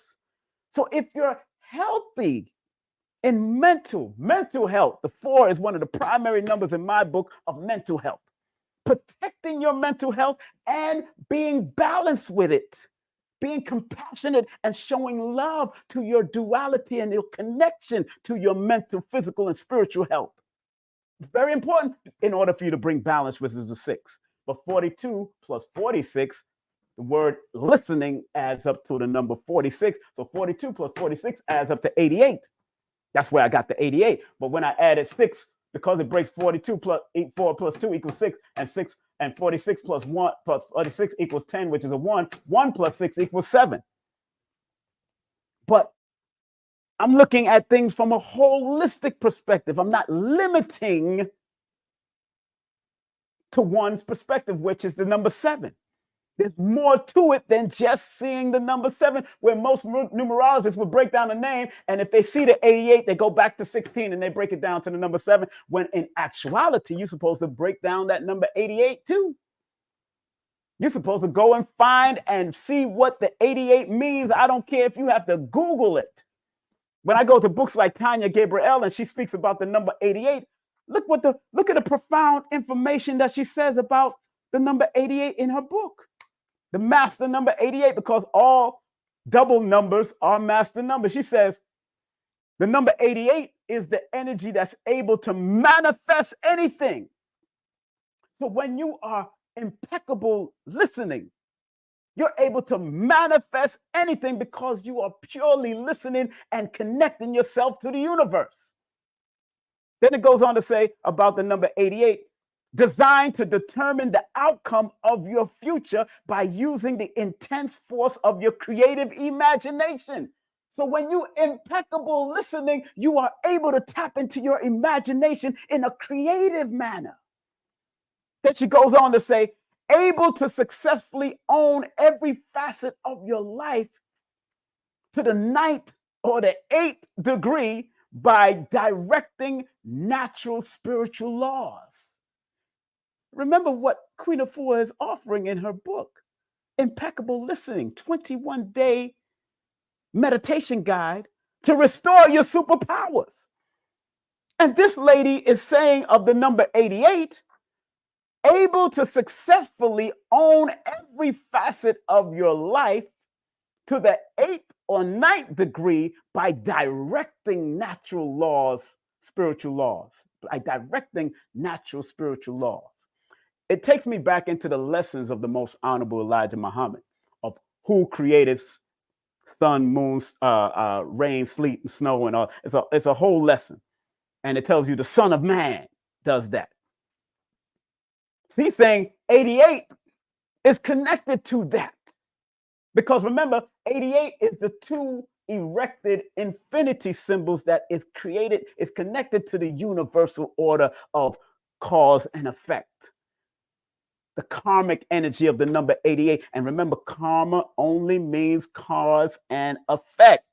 So if you're healthy in mental health, the 4 is one of the primary numbers in my book of mental health. Protecting your mental health and being balanced with it. Being compassionate and showing love to your duality and your connection to your mental, physical, and spiritual health. It's very important in order for you to bring balance, which is the 6. But 42 plus 46, the word listening adds up to the number 46. So 42 plus 46 adds up to 88. That's where I got the 88. But when I added 6, because it breaks 42 plus 4 plus 2 equals 6, and 6 and 46 plus 1 plus 46 equals 10, which is a 1. 1 plus 6 equals 7. But I'm looking at things from a holistic perspective. I'm not limiting to one's perspective, which is the number 7. There's more to it than just seeing the number 7, where most numerologists would break down a name, and if they see the 88, they go back to 16 and they break it down to the number 7, when in actuality, you're supposed to break down that number 88 too. You're supposed to go and find and see what the 88 means. I don't care if you have to Google it. When I go to books like Tanya Gabrielle and she speaks about the number 88, look at the profound information that she says about the number 88 in her book. The master number 88, because all double numbers are master numbers. She says the number 88 is the energy that's able to manifest anything. So when you are impeccable listening, you're able to manifest anything because you are purely listening and connecting yourself to the universe. Then it goes on to say about the number 88, designed to determine the outcome of your future by using the intense force of your creative imagination. So when you impeccable listening, you are able to tap into your imagination in a creative manner. Then she goes on to say, able to successfully own every facet of your life to the 9th or the 8th degree by directing natural spiritual laws. Remember what Queen Afua is offering in her book, Impeccable Listening, 21-day meditation guide to restore your superpowers. And this lady is saying of the number 88, able to successfully own every facet of your life to the 8th or 9th degree by directing natural laws, spiritual laws, by directing natural spiritual laws. It takes me back into the lessons of the most honorable Elijah Muhammad, of who created sun, moon, rain, sleet, and snow, and all. It's a whole lesson. And it tells you the Son of Man does that. So he's saying 88 is connected to that. Because remember, 88 is the two erected infinity symbols that is created, is connected to the universal order of cause and effect. The karmic energy of the number 88. And remember, karma only means cause and effect.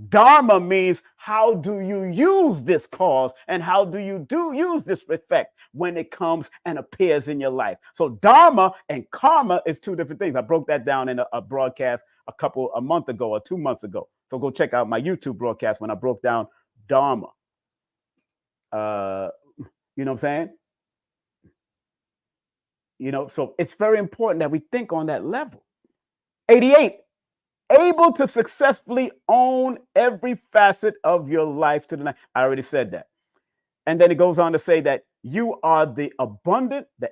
Dharma means how do you use this cause and how do you use this effect when it comes and appears in your life. So dharma and karma is two different things. I broke that down in a broadcast a month ago or 2 months ago. So go check out my YouTube broadcast when I broke down dharma. You know what I'm saying? You know, so it's very important that we think on that level. 88. Able to successfully own every facet of your life to the night. I already said that. And then it goes on to say that you are the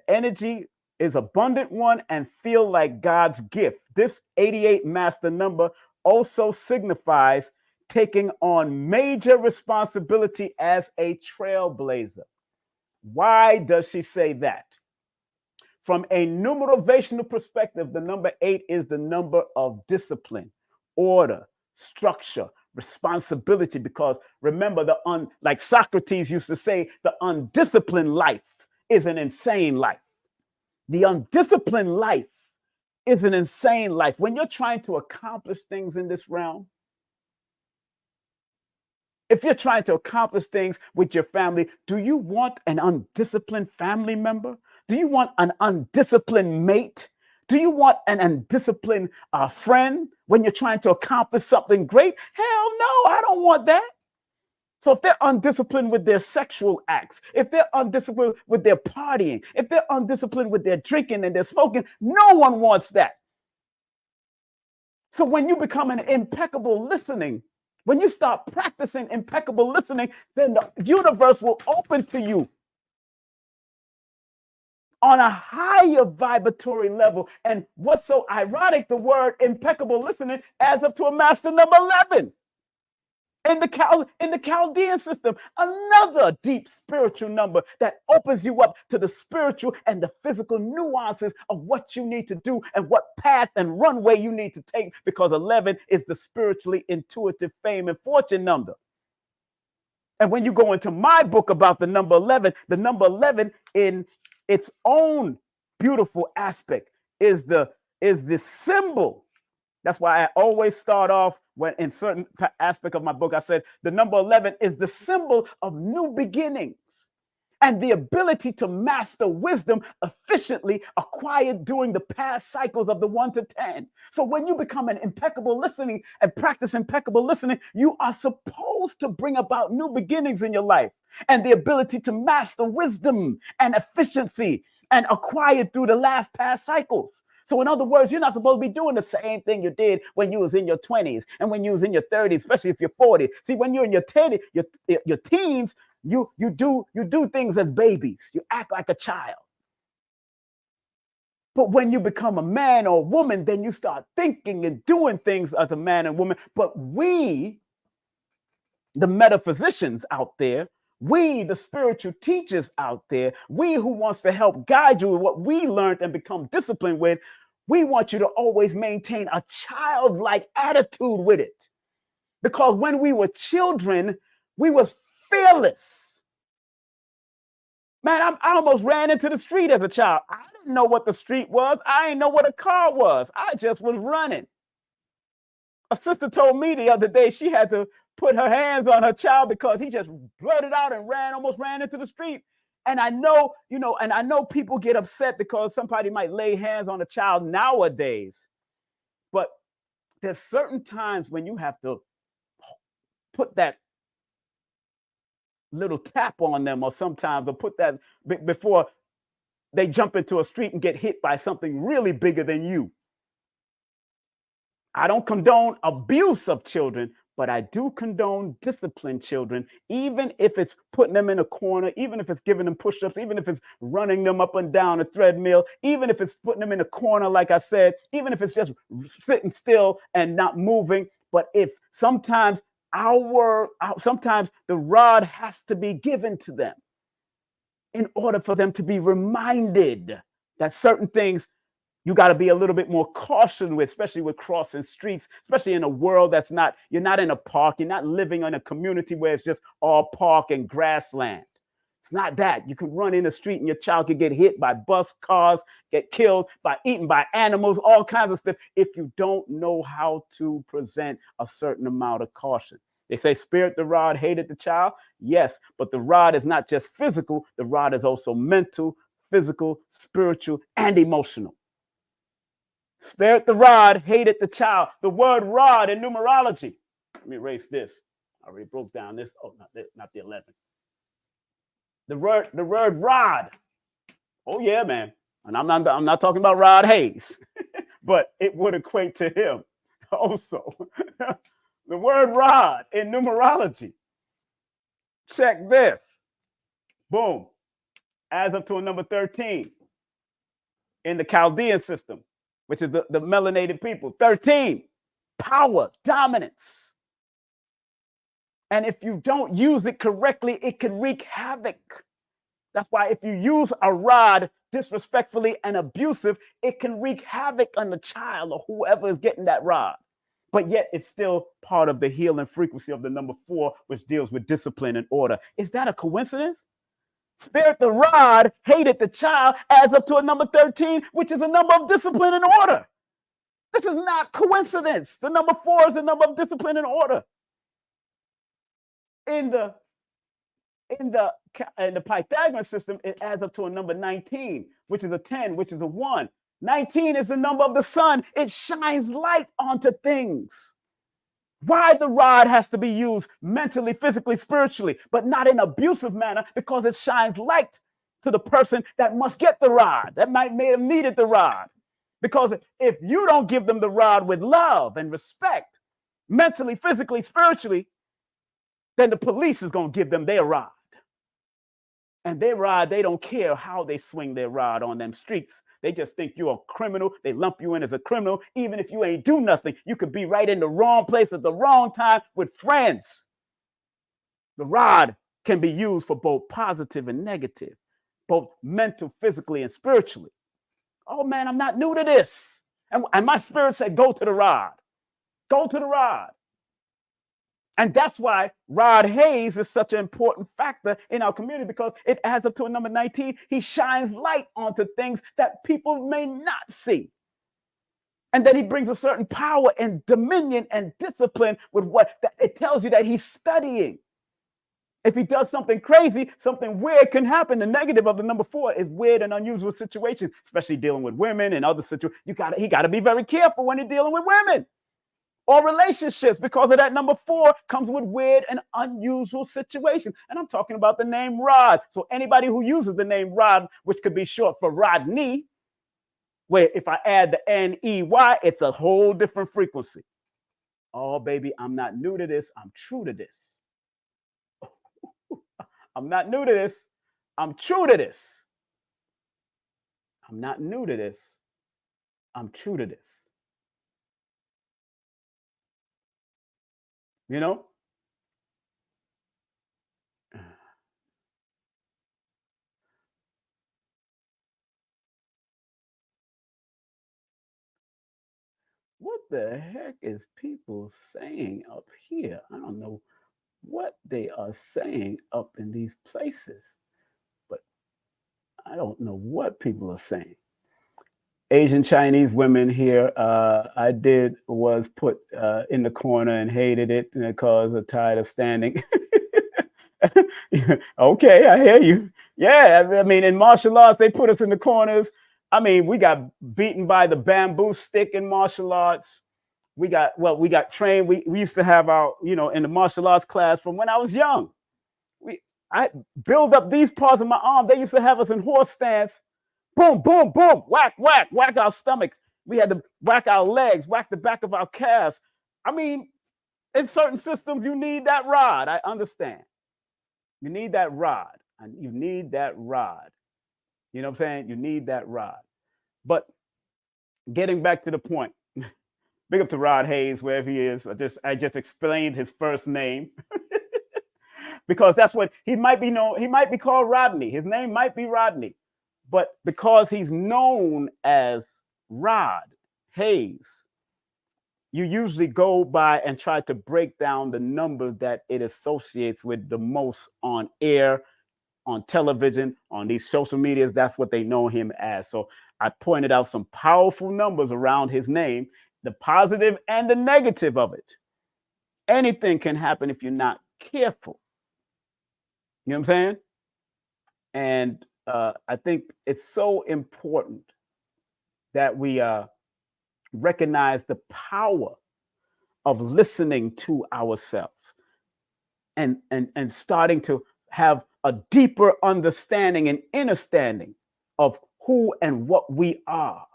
energy is abundant one and feel like God's gift. This 88 master number also signifies taking on major responsibility as a trailblazer. Why does she say that? From a numerovational perspective, the number 8 is the number of discipline, order, structure, responsibility. Because remember, like Socrates used to say, the undisciplined life is an insane life. The undisciplined life is an insane life. When you're trying to accomplish things in this realm, if you're trying to accomplish things with your family, do you want an undisciplined family member? Do you want an undisciplined mate? Do you want an undisciplined friend when you're trying to accomplish something great? Hell no, I don't want that. So if they're undisciplined with their sexual acts, if they're undisciplined with their partying, if they're undisciplined with their drinking and their smoking, no one wants that. So when you become an impeccable listening, when you start practicing impeccable listening, then the universe will open to you on a higher vibratory level. And what's so ironic, the word impeccable listening adds up to a master number 11 in the Chaldean system, another deep spiritual number that opens you up to the spiritual and the physical nuances of what you need to do and what path and runway you need to take, because 11 is the spiritually intuitive fame and fortune number. And when you go into my book about the number 11 in its own beautiful aspect is the symbol. That's why I always start off when in certain aspect of my book, I said the number 11 is the symbol of new beginnings and the ability to master wisdom efficiently acquired during the past cycles of the 1 to 10. So when you become an impeccable listening and practice impeccable listening, you are supposed to bring about new beginnings in your life and the ability to master wisdom and efficiency and acquired through the last past cycles. So in other words, you're not supposed to be doing the same thing you did when you was in your 20s and when you was in your 30s, especially if you're 40. See, when you're in your teens, you do things as babies. You act like a child. But when you become a man or a woman, then you start thinking and doing things as a man and woman. But we, the metaphysicians out there, we, the spiritual teachers out there, we who wants to help guide you with what we learned and become disciplined with, we want you to always maintain a childlike attitude with it. Because when we were children, we was fearless. Man, I almost ran into the street as a child. I didn't know what the street was. I didn't know what a car was. I just was running. A sister told me the other day she had to put her hands on her child because he just blurted out and almost ran into the street. And I know, and I know people get upset because somebody might lay hands on a child nowadays. But there's certain times when you have to put that little tap on them, or sometimes, or put that before they jump into a street and get hit by something really bigger than you. I don't condone abuse of children, but I do condone discipline children, even if it's putting them in a corner, even if it's giving them push-ups, even if it's running them up and down a treadmill, even if it's putting them in a corner, like I said, even if it's just sitting still and not moving. But if sometimes sometimes the rod has to be given to them in order for them to be reminded that certain things you got to be a little bit more cautious with, especially with crossing streets, especially in a world that's not, you're not in a park, you're not living in a community where it's just all park and grassland. It's not that. You could run in the street and your child could get hit by bus cars, get killed, eaten by animals, all kinds of stuff, if you don't know how to present a certain amount of caution. They say, spirit the rod, hated the child. Yes, but the rod is not just physical. The rod is also mental, physical, spiritual, and emotional. Spared the rod, hated the child. The word rod in numerology. Let me erase this. I already broke down this. Oh, not the 11. The word rod. Oh yeah, man. And I'm not talking about Rod Hayes, but it would equate to him also. The word rod in numerology. Check this. Boom. Adds up to a number 13 in the Chaldean system, which is the melanated people. 13, power, dominance. And if you don't use it correctly, it can wreak havoc. That's why if you use a rod disrespectfully and abusive, it can wreak havoc on the child or whoever is getting that rod. But yet it's still part of the healing frequency of the number 4, which deals with discipline and order. Is that a coincidence? Spared the rod, hated the child, adds up to a number 13, which is a number of discipline and order. This is not coincidence. The number 4 is the number of discipline and order. In the Pythagorean system, it adds up to a number 19, which is a 10, which is a 1. 19 is the number of the sun. It shines light onto things. Why the rod has to be used mentally, physically, spiritually, but not in an abusive manner, because it shines light to the person that must get the rod, that may have needed the rod. Because if you don't give them the rod with love and respect, mentally, physically, spiritually, then the police is going to give them their rod. And their rod, they don't care how they swing their rod on them streets. They just think you're a criminal. They lump you in as a criminal. Even if you ain't do nothing, you could be right in the wrong place at the wrong time with friends. The rod can be used for both positive and negative, both mental, physically, and spiritually. Oh man, I'm not new to this. And my spirit said, go to the rod. Go to the rod. And that's why Rod Hayes is such an important factor in our community, because it adds up to a number 19. He shines light onto things that people may not see. And then he brings a certain power and dominion and discipline with what it tells you that he's studying. If he does something crazy, something weird can happen. The negative of the number 4 is weird and unusual situations, especially dealing with women and other situations. He got to be very careful when he's dealing with women or relationships, because of that number 4 comes with weird and unusual situations. And I'm talking about the name Rod. So anybody who uses the name Rod, which could be short for Rodney, where if I add the N-E-Y, it's a whole different frequency. Oh, baby, I'm not new to this. I'm true to this. I'm not new to this. I'm true to this. I'm not new to this. I'm true to this. You know? What the heck is people saying up here? I don't know what they are saying up in these places, but I don't know what people are saying. Asian Chinese women here, I did was put in the corner and hated it because I'm tired of standing. Okay, I hear you. Yeah, I mean, in martial arts, they put us in the corners. I mean, we got beaten by the bamboo stick in martial arts. We got trained. We used to have our, in the martial arts class from when I was young. I build up these parts of my arm. They used to have us in horse stance. Boom, boom, boom, whack, whack, whack our stomachs. We had to whack our legs, whack the back of our calves. I mean, in certain systems, you need that rod. I understand. You need that rod. And you need that rod. You know what I'm saying? You need that rod. But getting back to the point, big up to Rod Hayes, wherever he is. I just explained his first name. Because that's what he might be known. He might be called Rodney. His name might be Rodney. But because he's known as Rod Hayes, you usually go by and try to break down the number that it associates with the most on air, on television, on these social medias. That's what they know him as. So I pointed out some powerful numbers around his name, the positive and the negative of it. Anything can happen if you're not careful. You know what I'm saying? And I think it's so important that we recognize the power of listening to ourselves and starting to have a deeper understanding and understanding of who and what we are.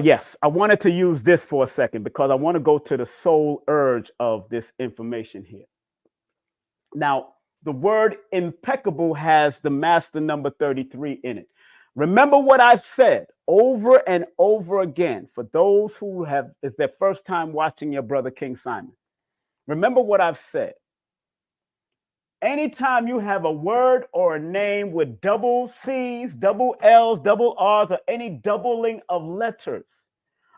Yes, I wanted to use this for a second because I want to go to the soul urge of this information here. Now, the word impeccable has the master number 33 in it. Remember what I've said over and over again for those who is their first time watching your brother King Simon. Remember what I've said. Anytime you have a word or a name with double C's, double L's, double R's, or any doubling of letters,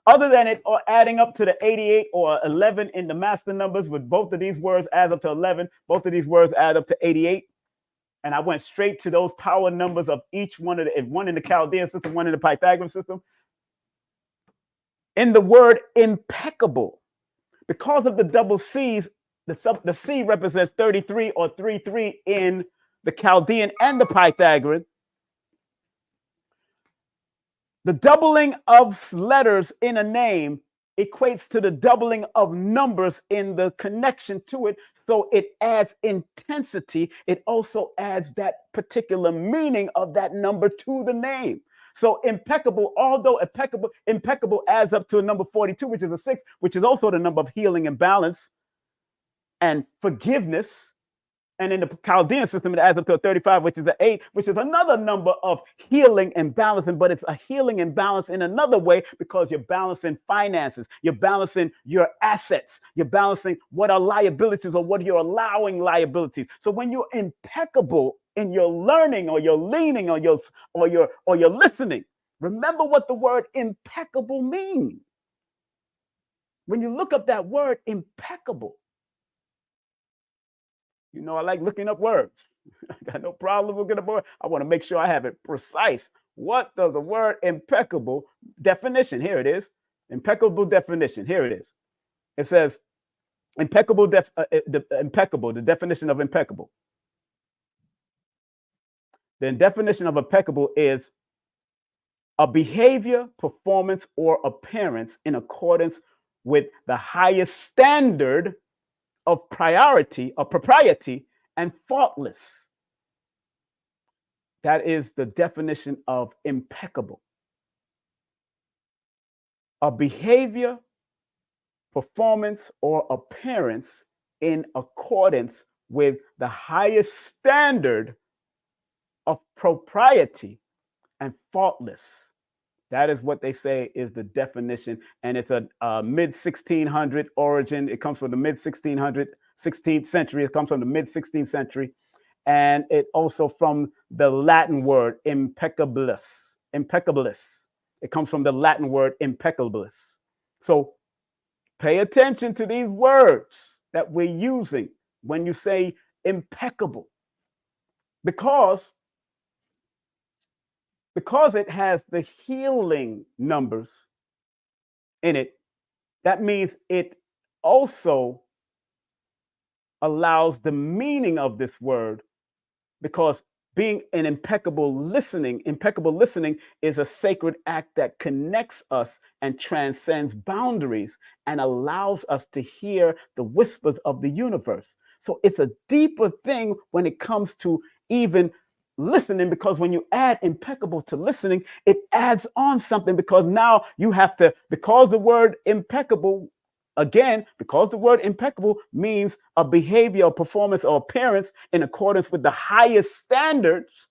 other than it or adding up to the 88 or 11 in the master numbers, with both of these words add up to 11, both of these words add up to 88. And I went straight to those power numbers of each one of one in the Chaldean system, one in the Pythagorean system. In the word impeccable, because of the double C's, the C represents 33 or 33 in the Chaldean and the Pythagorean. The doubling of letters in a name equates to the doubling of numbers in the connection to it. So it adds intensity. It also adds that particular meaning of that number to the name. So impeccable, although impeccable adds up to a number 42, which is a 6, which is also the number of healing and balance and forgiveness. And in the Chaldean system, it adds up to a 35, which is an 8, which is another number of healing and balancing, but it's a healing and balance in another way because you're balancing finances, you're balancing your assets, you're balancing what are liabilities or what you're allowing liabilities. So when you're impeccable in your learning or your leaning or your listening, remember what the word impeccable means. When you look up that word impeccable, I like looking up words. I got no problem looking up words. I want to make sure I have it precise. What does the word impeccable definition? Here it is. Impeccable definition. Here it is. It says impeccable, the definition of impeccable. The definition of impeccable is a behavior, performance, or appearance in accordance with the highest standard of priority or propriety and faultless. That is the definition of impeccable. A behavior, performance, or appearance in accordance with the highest standard of propriety and faultless. That is what they say is the definition. And it's a mid-1600 origin. It comes from the mid-1600, 16th century. It comes from the mid-16th century. And it also from the Latin word impeccabilis. Impeccabilis. It comes from the Latin word impeccabilis. So pay attention to these words that we're using when you say impeccable, because it has the healing numbers in it. That means it also allows the meaning of this word, because being an impeccable listening is a sacred act that connects us and transcends boundaries and allows us to hear the whispers of the universe. So it's a deeper thing when it comes to even listening, because when you add impeccable to listening, it adds on something, because now you have to, because the word impeccable, again, because the word impeccable means a behavior, a performance, or appearance in accordance with the highest standards.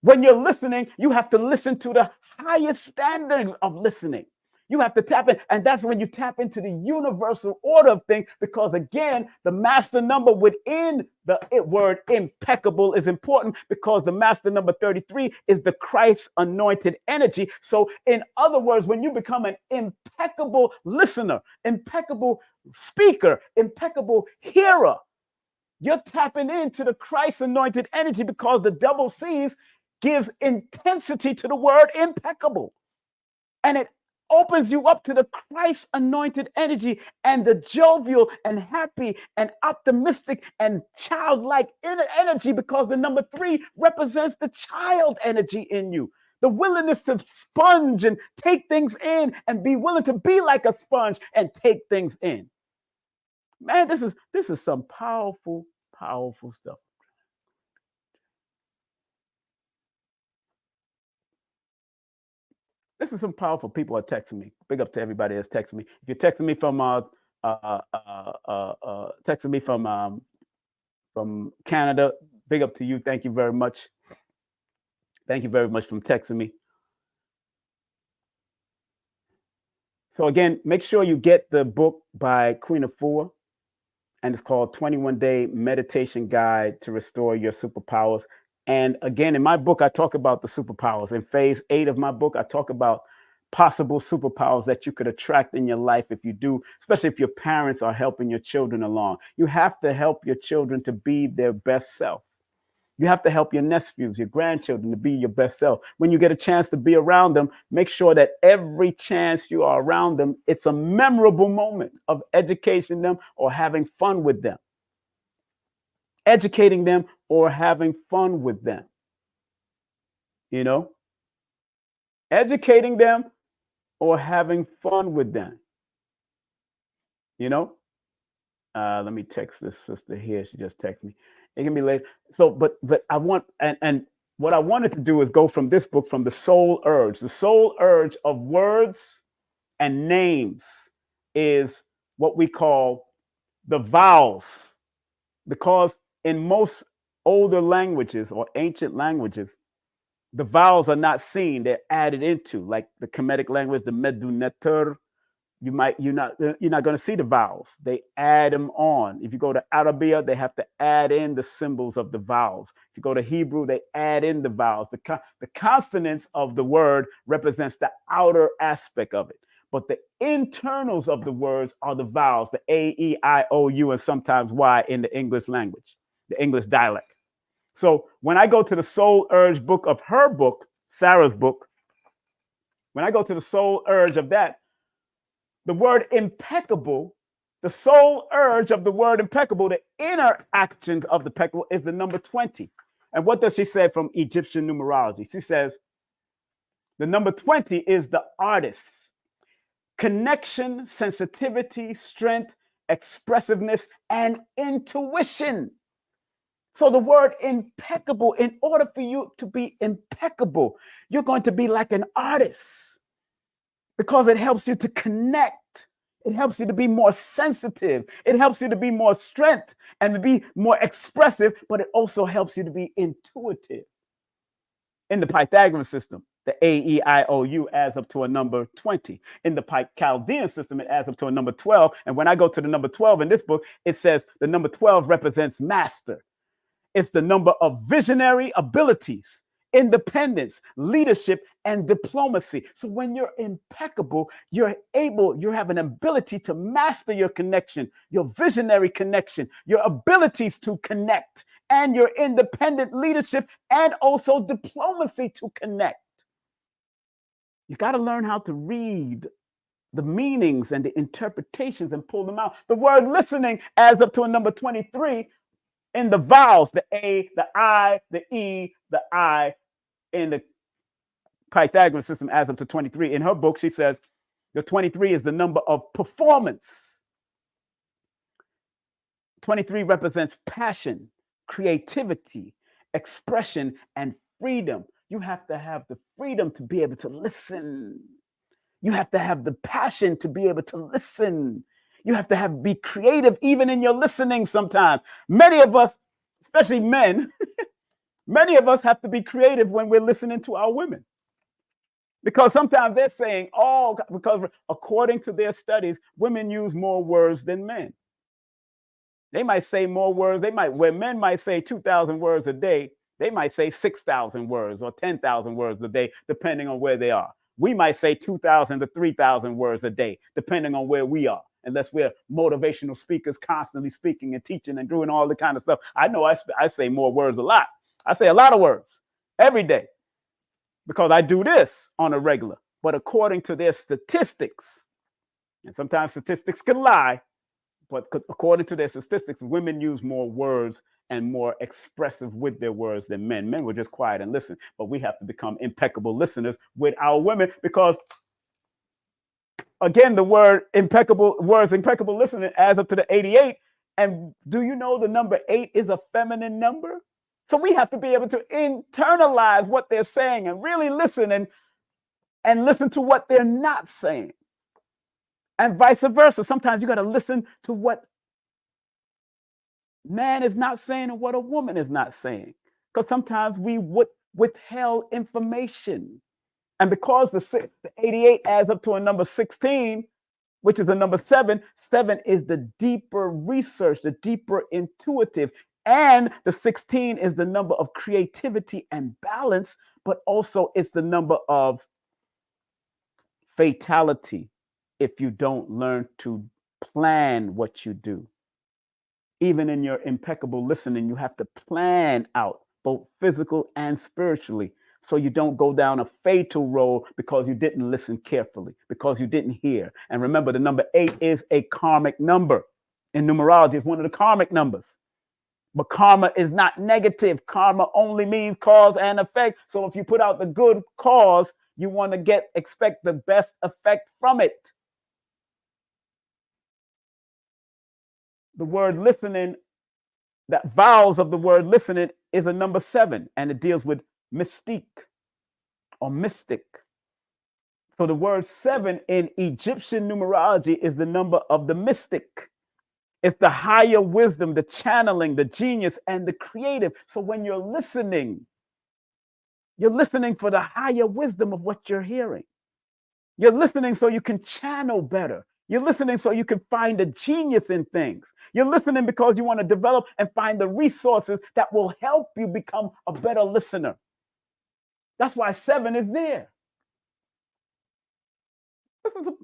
When you're listening, you have to listen to the highest standard of listening. You have to tap in, and that's when you tap into the universal order of things, because again, the master number within the word impeccable is important, because the master number 33 is the Christ anointed energy. So in other words, when you become an impeccable listener, impeccable speaker, impeccable hearer, you're tapping into the Christ anointed energy, because the double C's gives intensity to the word impeccable. And it opens you up to the Christ anointed energy and the jovial and happy and optimistic and childlike energy, because the number 3 represents the child energy in you. The willingness to sponge and take things in and be willing to be like a sponge and take things in. Man, this is some powerful, powerful stuff. This is some powerful people are texting me. Big up to everybody that's texting me. If you're texting me from Canada, big up to you. Thank you very much. Thank you very much for texting me. So again, make sure you get the book by Queen Afua, and it's called 21-Day Meditation Guide to Restore Your Superpowers. And again, in my book, I talk about the superpowers. In phase 8 of my book, I talk about possible superpowers that you could attract in your life if you do, especially if your parents are helping your children along. You have to help your children to be their best self. You have to help your nephews, your grandchildren to be your best self. When you get a chance to be around them, make sure that every chance you are around them, it's a memorable moment of educating them or having fun with them. Educating them or having fun with them. You know? Educating them or having fun with them. You know? Let me text this sister here. She just texted me. It can be late. So, but I want, and what I wanted to do is go from this book, from the soul urge. The soul urge of words and names is what we call the vowels, because in most older languages or ancient languages, the vowels are not seen; they're added into, like the Kemetic language, the Meduneter. You're not going to see the vowels. They add them on. If you go to Arabia, they have to add in the symbols of the vowels. If you go to Hebrew, they add in the vowels. The consonants of the word represents the outer aspect of it, but the internals of the words are the vowels, the A, E, I, O, U, and sometimes Y in the English language, the English dialect. So when I go to the Soul Urge book of her book, Sarah's book, when I go to the Soul Urge of that, the word impeccable, the soul urge of the word impeccable, the inner actions of the impeccable is the number 20. And what does she say from Egyptian numerology? She says, the number 20 is the artist. Connection, sensitivity, strength, expressiveness, and intuition. So the word impeccable, in order for you to be impeccable, you're going to be like an artist, because it helps you to connect. It helps you to be more sensitive. It helps you to be more strength and to be more expressive, but it also helps you to be intuitive. In the Pythagorean system, the A-E-I-O-U adds up to a number 20. In the Chaldean system, it adds up to a number 12. And when I go to the number 12 in this book, it says the number 12 represents master. It's the number of visionary abilities, independence, leadership, and diplomacy. So when you're impeccable, you have an ability to master your connection, your visionary connection, your abilities to connect, and your independent leadership, and also diplomacy to connect. You got to learn how to read the meanings and the interpretations and pull them out. The word listening adds up to a number 23 in the vowels, the A, the I, the E, the I, in the Pythagorean system adds up to 23. In her book, she says the 23 is the number of performance. 23 represents passion, creativity, expression, and freedom. You have to have the freedom to be able to listen. You have to have the passion to be able to listen. You have to be creative even in your listening sometimes. Many of us, especially men, many of us have to be creative when we're listening to our women. Because sometimes they're saying, because according to their studies, women use more words than men. They might say more words. Where men might say 2,000 words a day, they might say 6,000 words or 10,000 words a day, depending on where they are. We might say 2,000 to 3,000 words a day, depending on where we are, unless we're motivational speakers constantly speaking and teaching and doing all the kind of stuff. I know I say more words a lot. I say a lot of words every day because I do this on a regular. But according to their statistics, and sometimes statistics can lie, but according to their statistics, women use more words and more expressive with their words than men. Men were just quiet and listen, but we have to become impeccable listeners with our women because, again, the word impeccable listening adds up to the 88. And do you know the number 8 is a feminine number? So we have to be able to internalize what they're saying and really listen and listen to what they're not saying. And vice versa. Sometimes you got to listen to what man is not saying and what a woman is not saying. Because sometimes we withheld information. And because the 88 adds up to a number 16, which is the number 7, 7 is the deeper research, the deeper intuitive. And the 16 is the number of creativity and balance, but also it's the number of fatality if you don't learn to plan what you do. Even in your impeccable listening, you have to plan out both physical and spiritually so you don't go down a fatal road because you didn't listen carefully, because you didn't hear. And remember, the number 8 is a karmic number. In numerology, it's one of the karmic numbers. But karma is not negative. Karma only means cause and effect. So if you put out the good cause, you want to expect the best effect from it. The word listening, the vowels of the word listening is a number 7, and it deals with mystique or mystic. So the word 7 in Egyptian numerology is the number of the mystic. It's the higher wisdom, the channeling, the genius, and the creative. So when you're listening for the higher wisdom of what you're hearing. You're listening so you can channel better. You're listening so you can find the genius in things. You're listening because you want to develop and find the resources that will help you become a better listener. That's why 7 is there.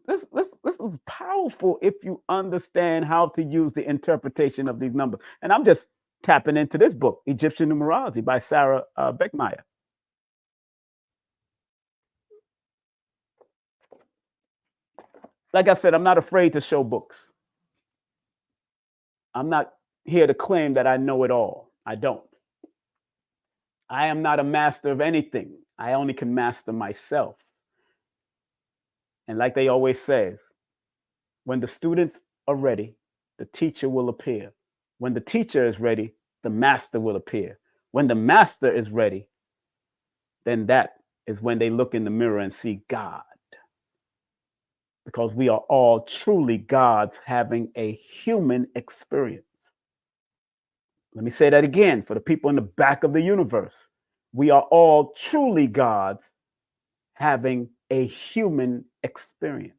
This is powerful if you understand how to use the interpretation of these numbers. And I'm just tapping into this book, Egyptian Numerology by Sarah Beckmeyer. Like I said, I'm not afraid to show books. I'm not here to claim that I know it all. I don't. I am not a master of anything. I only can master myself. And like they always say, when the students are ready, the teacher will appear. When the teacher is ready, the master will appear. When the master is ready, then that is when they look in the mirror and see God. Because we are all truly gods having a human experience. Let me say that again for the people in the back of the universe. We are all truly gods having a human experience.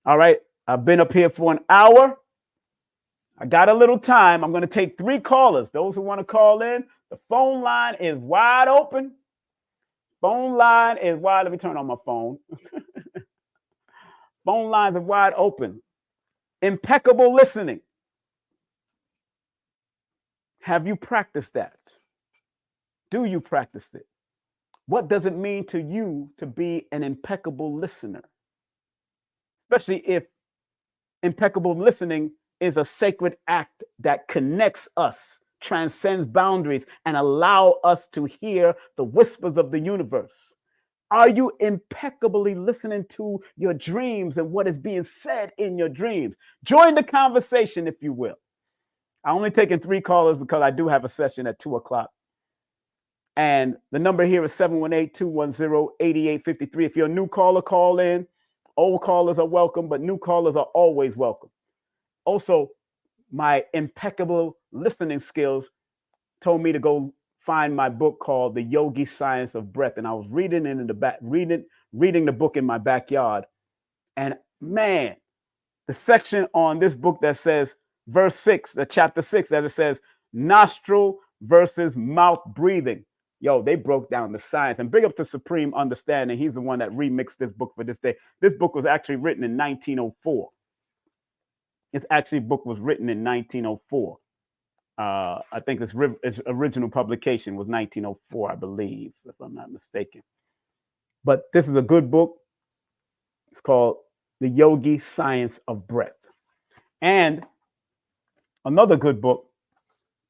All right, I've been up here for an hour. I got a little time. I'm going to take 3 callers. Those who want to call in, the phone line is wide open. Phone line is wide. Let me turn on my phone. Phone lines are wide open. Impeccable listening. Have you practiced that? Do you practice it? What does it mean to you to be an impeccable listener? Especially if impeccable listening is a sacred act that connects us, transcends boundaries, and allow us to hear the whispers of the universe. Are you impeccably listening to your dreams and what is being said in your dreams? Join the conversation, if you will. I'm only taking 3 callers because I do have a session at 2 o'clock. And the number here is 718-210-8853. If you're a new caller, call in. Old callers are welcome, but new callers are always welcome. Also, my impeccable listening skills told me to go find my book called The Yogi Science of Breath. And I was reading it in the back, reading the book in my backyard. And man, the section on this book that says verse 6, the chapter 6, that it says nostril versus mouth breathing. Yo, they broke down the science. And big up to Supreme Understanding. He's the one that remixed this book for this day. This book was actually written in 1904. Book was written in 1904. I think its original publication was 1904, I believe, if I'm not mistaken. But this is a good book. It's called The Yogi Science of Breath. And another good book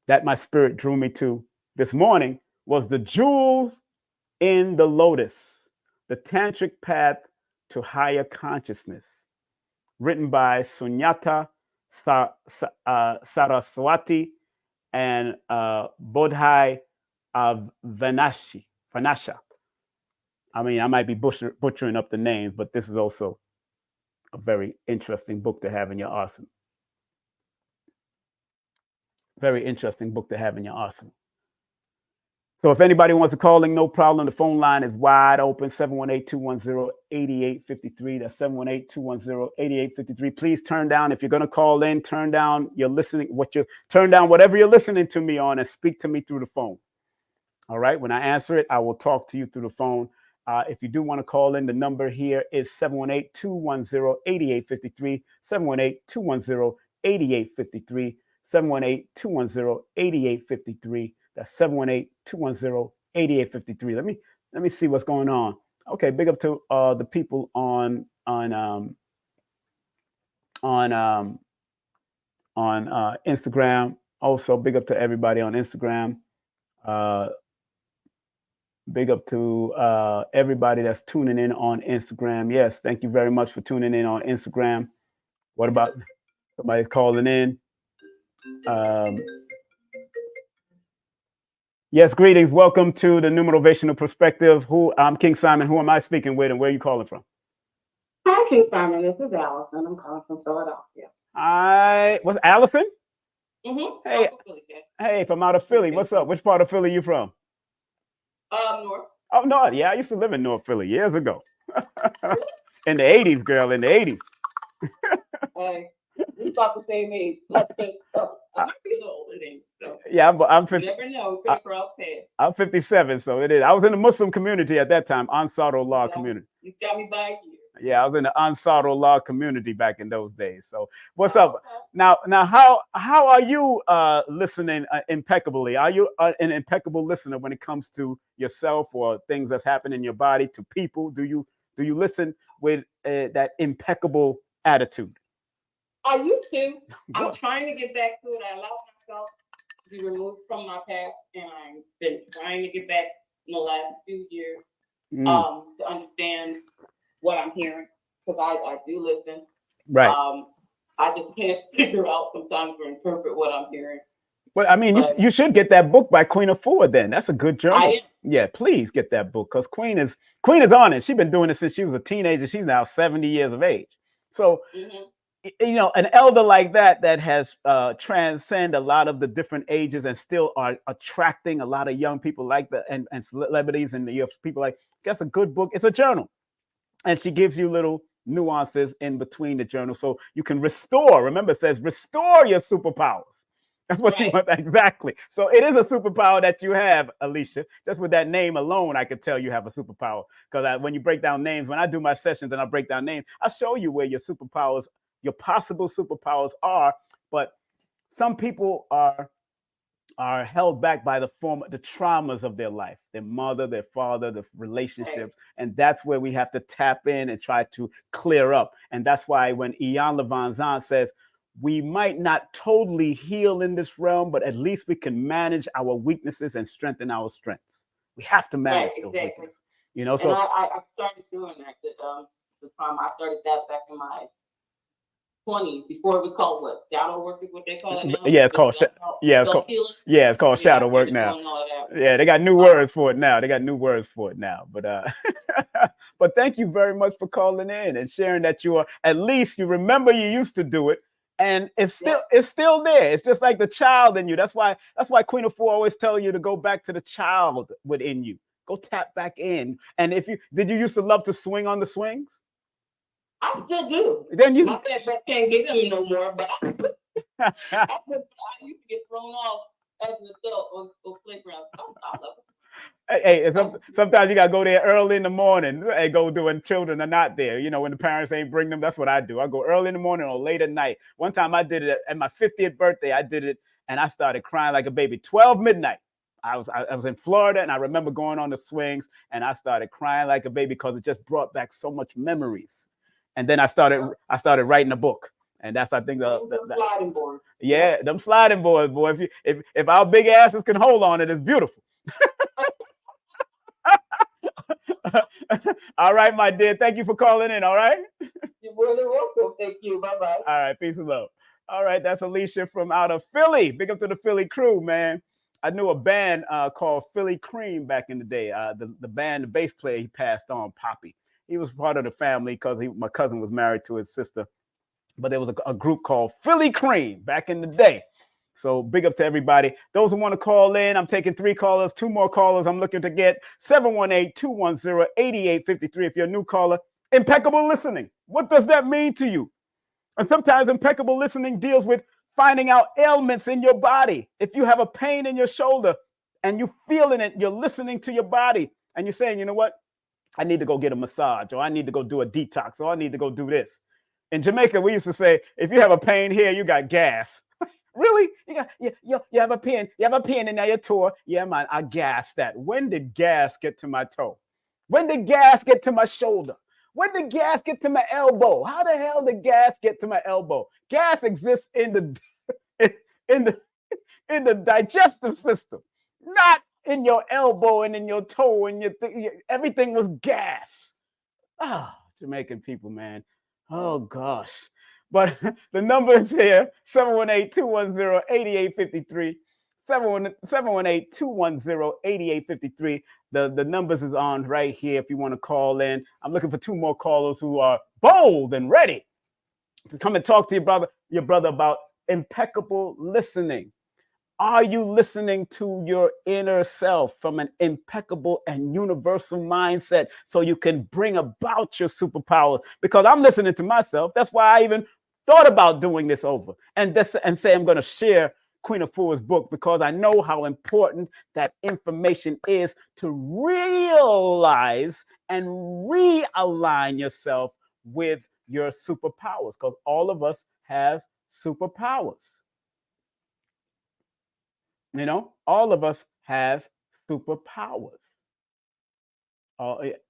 that my spirit drew me to this morning was The Jewel in the Lotus, The Tantric Path to Higher Consciousness, written by Sunyata Saraswati and Bodhai Vanasha. I mean, I might be butchering up the names, but this is also a very interesting book to have in your arsenal. Very interesting book to have in your arsenal. So if anybody wants to call in, no problem. The phone line is wide open, 718-210-8853. That's 718-210-8853. Please turn down, if you're going to call in, turn down your listening, turn down whatever you're listening to me on and speak to me through the phone. All right. When I answer it, I will talk to you through the phone. If you do want to call in, the number here is 718-210-8853, 718-210-8853, 718-210-8853. That's 718-210-8853. Let me see what's going on. Okay, big up to the people on Instagram. Also, big up to everybody on Instagram. Big up to everybody that's tuning in on Instagram. Yes, thank you very much for tuning in on Instagram. What about somebody calling in? Yes, greetings. Welcome to the Numerovational Perspective. I'm King Simon. Who am I speaking with, and where are you calling from? Hi, King Simon. This is Allison. I'm calling from Philadelphia. What's Allison? Mm-hmm. Hey, from out of Philly. What's up? Which part of Philly are you from? North. Oh, North. Yeah, I used to live in North Philly years ago. In the 80s, girl, in the 80s. Hey, we about the same age. I think so. I might be a little older than you. So. Yeah, I'm 50. You never know. Could cross paths. I'm 57, so it is. I was in the Muslim community at that time, Ansarullah community. You got me by a year. Yeah, I was in the Ansarullah community back in those days. So what's up? Now, how are you listening impeccably? Are you an impeccable listener when it comes to yourself or things that's happening in your body, to people? Do you listen with that impeccable attitude? I used to. I'm trying to get back to it. I allowed myself to be removed from my past, and I've been trying to get back in the last few years to understand what I'm hearing, because I do listen. Right. I just can't figure out sometimes or interpret what I'm hearing. Well, I mean, you should get that book by Queen Afua then. That's a good journal. Yeah, please get that book, because Queen is on it. She's been doing it since she was a teenager. She's now 70 years of age. So, you know, an elder like that has transcended a lot of the different ages and still are attracting a lot of young people like that and celebrities and people like, that's a good book. It's a journal. And she gives you little nuances in between the journal so you can restore. Remember, it says restore your superpowers. That's what you want. Exactly. So it is a superpower that you have, Alicia. Just with that name alone, I could tell you have a superpower. Because when you break down names, when I do my sessions and I break down names, I show you where your superpowers, your possible superpowers are. But some people are held back by the traumas of their life, their mother, their father, the relationships. And that's where we have to tap in and try to clear up. And that's why when Ian Levanzan says, we might not totally heal in this realm, but at least we can manage our weaknesses and strengthen our strengths. We have to manage those weaknesses. You know, so I started doing that. The time I started that back in my 20s, before it was called what? Shadow work is what they call it now? Yeah, it's called it's called shadow work now. Yeah, they got new words for it now. But thank you very much for calling in and sharing that you are, at least you remember you used to do it. And it's still there. It's just like the child in you. That's why Queen Afua always tell you to go back to the child within you. Go tap back in. And did you used to love to swing on the swings? I still do. Then you my dad can't get them no more, but I used to get thrown off as an adult on playgrounds. I love it. Hey, sometimes you gotta go there early in the morning and go do when children are not there. You know, when the parents ain't bring them, that's what I do. I go early in the morning or late at night. One time I did it at my 50th birthday. I did it and I started crying like a baby. 12 midnight. I was in Florida and I remember going on the swings and I started crying like a baby because it just brought back so much memories. And then I started writing a book. And that's, I think, the sliding board. Yeah, them sliding boards, boy. If our big asses can hold on it, it's beautiful. All right, my dear. Thank you for calling in. All right. You're really welcome. Thank you. Bye-bye. All right. Peace and love. All right. That's Alicia from out of Philly. Big up to the Philly crew, man. I knew a band called Philly Cream back in the day. The band, the bass player, he passed on, Poppy. He was part of the family because my cousin was married to his sister. But there was a group called Philly Cream back in the day. So big up to everybody. Those who want to call in, I'm taking 3 callers, 2 more callers. I'm looking to get 718-210-8853. If you're a new caller, impeccable listening. What does that mean to you? And sometimes impeccable listening deals with finding out ailments in your body. If you have a pain in your shoulder and you're feeling it, you're listening to your body and you're saying, you know what? I need to go get a massage, or I need to go do a detox, or I need to go do this. In Jamaica, we used to say, if you have a pain here, you got gas. Really? You have a pain. You have a pain in your toe. Yeah, man, I gassed that. When did gas get to my toe? When did gas get to my shoulder? When did gas get to my elbow? How the hell did gas get to my elbow? Gas exists in the digestive system, not in your elbow and in your toe and everything was gas. Jamaican people, man. Oh gosh. But the number is here, 718-210-8853. 718-210-8853. The numbers is on right here if you want to call in. I'm looking for 2 more callers who are bold and ready to come and talk to your brother about impeccable listening. Are you listening to your inner self from an impeccable and universal mindset so you can bring about your superpowers? Because I'm listening to myself. That's why I even thought about doing this over and say I'm going to share Queen Afua's book, because I know how important that information is to realize and realign yourself with your superpowers, because all of us have superpowers. You know, all of us have superpowers.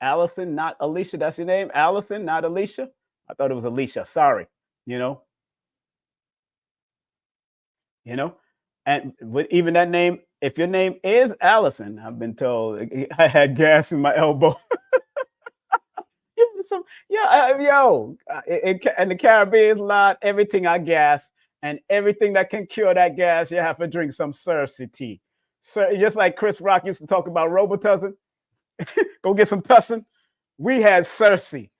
Allison, not Alicia. That's your name? Allison, not Alicia? I thought it was Alicia. Sorry. You know, and with even that name, if your name is Allison, I've been told I had gas in my elbow. In the Caribbean, lot, everything I gas. And everything that can cure that gas, you have to drink some Cersei tea. Just like Chris Rock used to talk about Robitussin. Go get some tussin. We had Cersei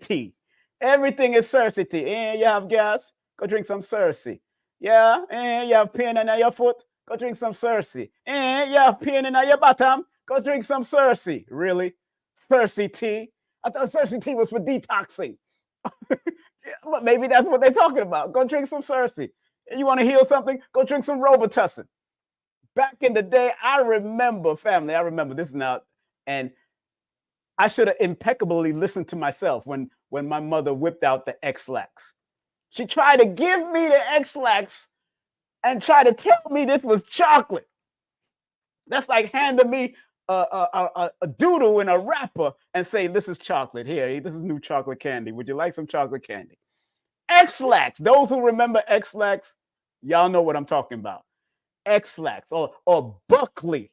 tea. Everything is Cersei tea. And you have gas, go drink some Cersei. Yeah, and you have pain in your foot, go drink some Cersei. And you have pain in your bottom, go drink some Cersei. Really? Cersei tea? I thought Cersei tea was for detoxing. But maybe that's what they're talking about. Go drink some Cersei. You want to heal something? Go drink some Robitussin. Back in the day, I remember, family, I remember this now, and I should have impeccably listened to myself when my mother whipped out the X-Lax. She tried to give me the X-Lax and try to tell me this was chocolate. That's like handing me a doodle in a wrapper and say, this is chocolate. Here, this is new chocolate candy. Would you like some chocolate candy? X-Lax. Those who remember X-Lax, y'all know what I'm talking about. X-Lax or Buckley.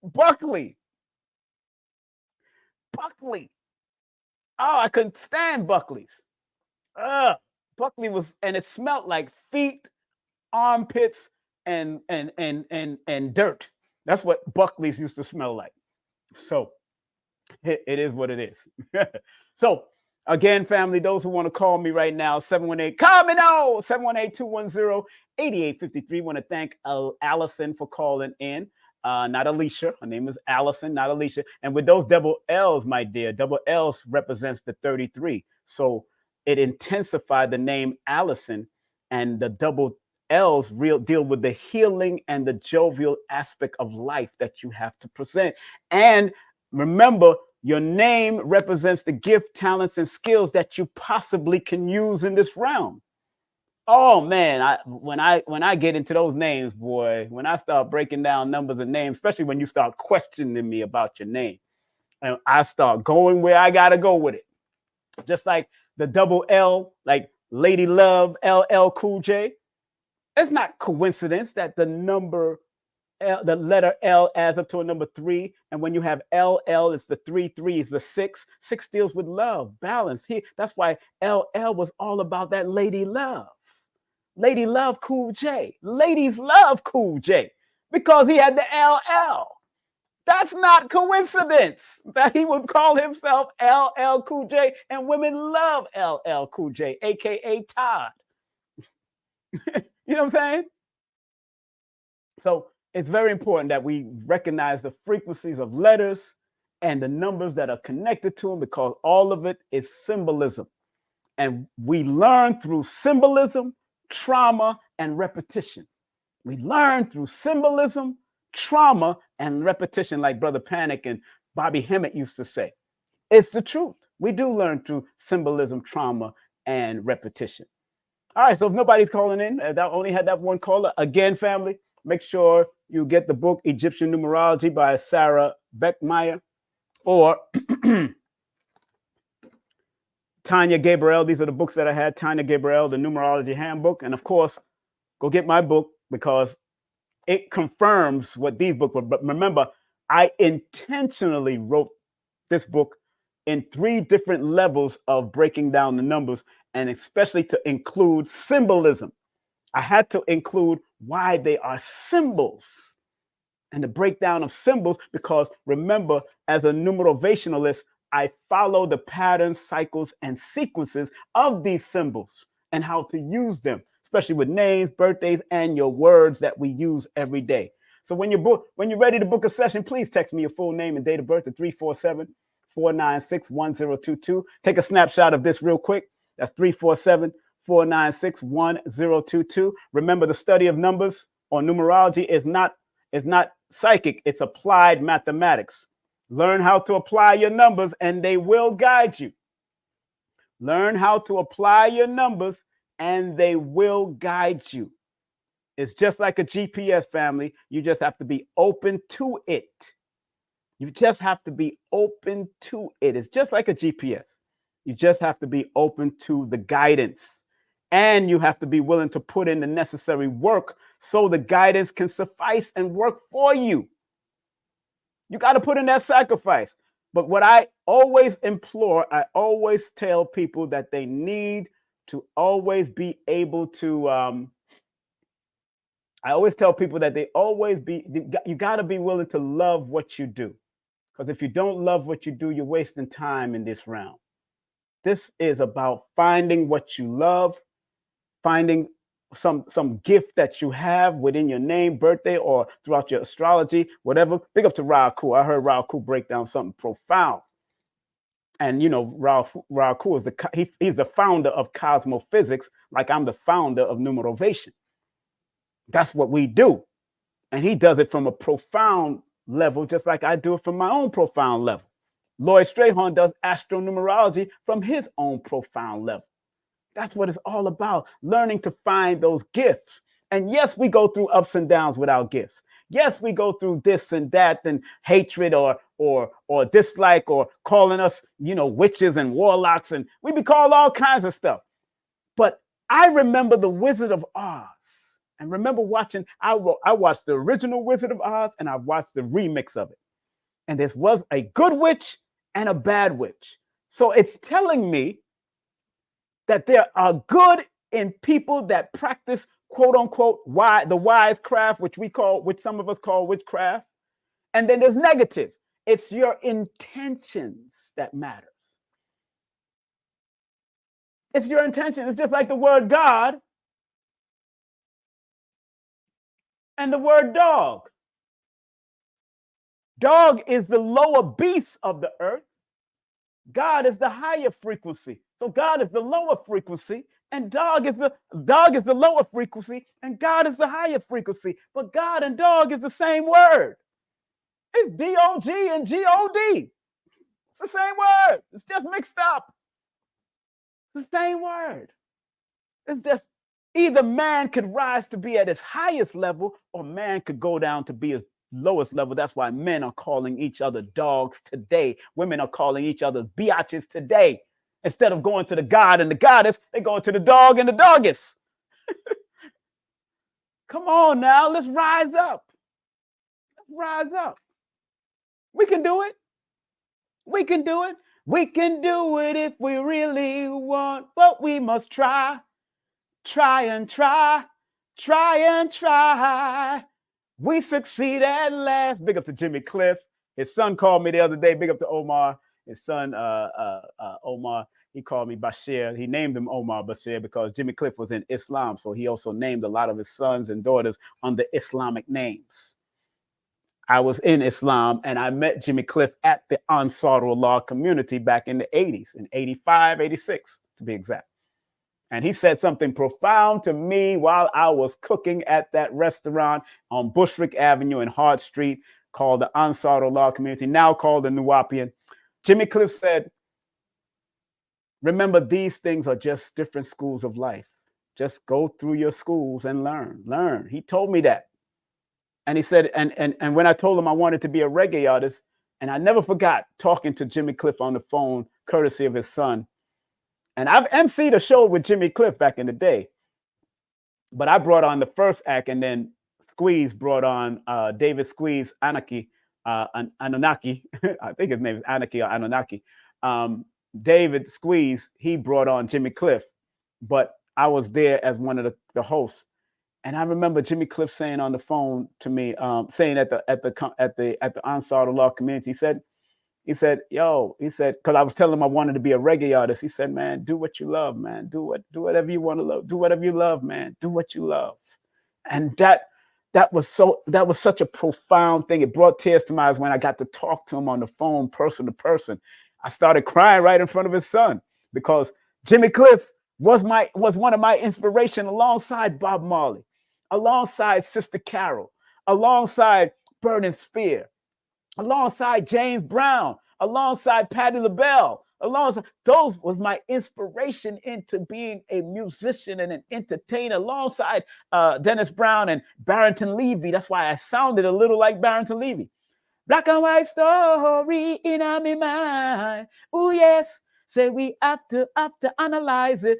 Buckley. Oh, I couldn't stand Buckley's. Buckley was, and it smelled like feet, armpits, and dirt. That's what Buckley's used to smell like. So it is what it is. So again, family, those who want to call me right now, 718-COMINO, 718-210-8853. Want to thank Allison for calling in. Not Alicia. Her name is Allison, not Alicia. And with those double L's, my dear, double L's represents the 33. So it intensified the name Allison, and the double L's deal with the healing and the jovial aspect of life that you have to present. And remember, your name represents the gift, talents, and skills that you possibly can use in this realm. Oh man, when I get into those names, boy, when I start breaking down numbers and names, especially when you start questioning me about your name, and I start going where I gotta go with it. Just like the double L, like Lady Love, LL Cool J. It's not coincidence that the number L, the letter L adds up to a number 3. And when you have LL, it's the 3, 3 is the 6. 6 deals with love, balance. That's why LL was all about that lady love. Lady Love Cool J. Ladies love Cool J because he had the LL. That's not coincidence that he would call himself LL Cool J, and women love LL Cool J, aka Todd. You know what I'm saying? So it's very important that we recognize the frequencies of letters and the numbers that are connected to them, because all of it is symbolism. And we learn through symbolism, trauma, and repetition. We learn through symbolism, trauma, and repetition, like Brother Panic and Bobby Hemmett used to say. It's the truth. We do learn through symbolism, trauma, and repetition. All right, so if nobody's calling in, I only had that one caller. Again, family, make sure you get the book Egyptian Numerology by Sarah Beckmeyer, or Tanya Gabriel. These are the books that I had. Tanya Gabriel, the Numerology Handbook. And of course, go get my book because it confirms what these books were. But remember, I intentionally wrote this book in 3 different levels of breaking down the numbers, and especially to include symbolism. I had to include why they are symbols and the breakdown of symbols, because remember, as a numerovationalist, I follow the patterns, cycles, and sequences of these symbols and how to use them, especially with names, birthdays, and your words that we use every day. So when you're ready to book a session, please text me your full name and date of birth to 347-496-1022. Take a snapshot of this real quick. That's 347-496-1022. Remember, the study of numbers or numerology is not psychic. It's applied mathematics. Learn how to apply your numbers and they will guide you. Learn how to apply your numbers and they will guide you. It's just like a GPS, family. You just have to be open to it. You just have to be open to it. It's just like a GPS. You just have to be open to the guidance. And you have to be willing to put in the necessary work so the guidance can suffice and work for you. You got to put in that sacrifice. But what I always implore, I always tell people that they need to always be able to, I always tell people that you got to be willing to love what you do. Because if you don't love what you do, you're wasting time in this round. This is about finding what you love, finding some gift that you have within your name, birthday, or throughout your astrology, whatever. Big up to Raku. I heard Raku break down something profound. And, you know, Raku is he's the founder of cosmophysics, like I'm the founder of numerovation. That's what we do. And he does it from a profound level, just like I do it from my own profound level. Lloyd Strayhorn does astronumerology from his own profound level. That's what it's all about, learning to find those gifts. And yes, we go through ups and downs with our gifts. Yes, we go through this and that and hatred or dislike or calling us, you know, witches and warlocks, and we be called all kinds of stuff. But I remember the Wizard of Oz. And remember watching, I watched the original Wizard of Oz and I watched the remix of it. And there was a good witch and a bad witch. So it's telling me that there are good in people that practice, quote unquote, the wise craft, which some of us call witchcraft. And then there's negative. It's your intentions that matters. It's your intention. It's just like the word God and the word dog. Dog is the lower beast of the earth. God is the higher frequency. So God is the lower frequency, and dog is the lower frequency, and God is the higher frequency. But God and dog is the same word. It's D-O-G and G-O-D. It's the same word. It's just mixed up. It's the same word. It's just either man could rise to be at his highest level, or man could go down to be his lowest level. That's why men are calling each other dogs today. Women are calling each other biatches today. Instead of going to the God and the goddess, they go to the dog and the doggess. Come on now, let's rise up. Let's rise up. We can do it. We can do it. We can do it if we really want, but we must try. Try and try. Try and try. We succeed at last. Big up to Jimmy Cliff. His son called me the other day. Big up to Omar. His son, Omar, he called me Bashir. He named him Omar Bashir because Jimmy Cliff was in Islam. So he also named a lot of his sons and daughters under Islamic names. I was in Islam and I met Jimmy Cliff at the Ansarullah community back in the 80s, in 85, 86 to be exact. And he said something profound to me while I was cooking at that restaurant on Bushwick Avenue in Hart Street called the Ansarullah community, now called the Nuwapian. Jimmy Cliff said, remember, these things are just different schools of life. Just go through your schools and learn. He told me that. And he said, and when I told him I wanted to be a reggae artist, and I never forgot talking to Jimmy Cliff on the phone, courtesy of his son. And I've emceed a show with Jimmy Cliff back in the day. But I brought on the first act, and then Squeeze brought on David Squeeze Anunnaki. I think his name is Anarchy or Anunnaki. David Squeeze, he brought on Jimmy Cliff, but I was there as one of the hosts. And I remember Jimmy Cliff saying on the phone to me, saying at the Ansarullah community, he said, because I was telling him I wanted to be a reggae artist. He said, man, do what you love, man. Do whatever you want to love. Do whatever you love, man. Do what you love. And that was such a profound thing. It brought tears to my eyes when I got to talk to him on the phone, person to person. I started crying right in front of his son because Jimmy Cliff was one of my inspiration alongside Bob Marley, alongside Sister Carol, alongside Burning Spear, alongside James Brown, alongside Patti LaBelle, those was my inspiration into being a musician and an entertainer, alongside Dennis Brown and Barrington Levy. That's why I sounded a little like Barrington Levy. Black and white story in my mind. Oh yes, say we have to analyze it.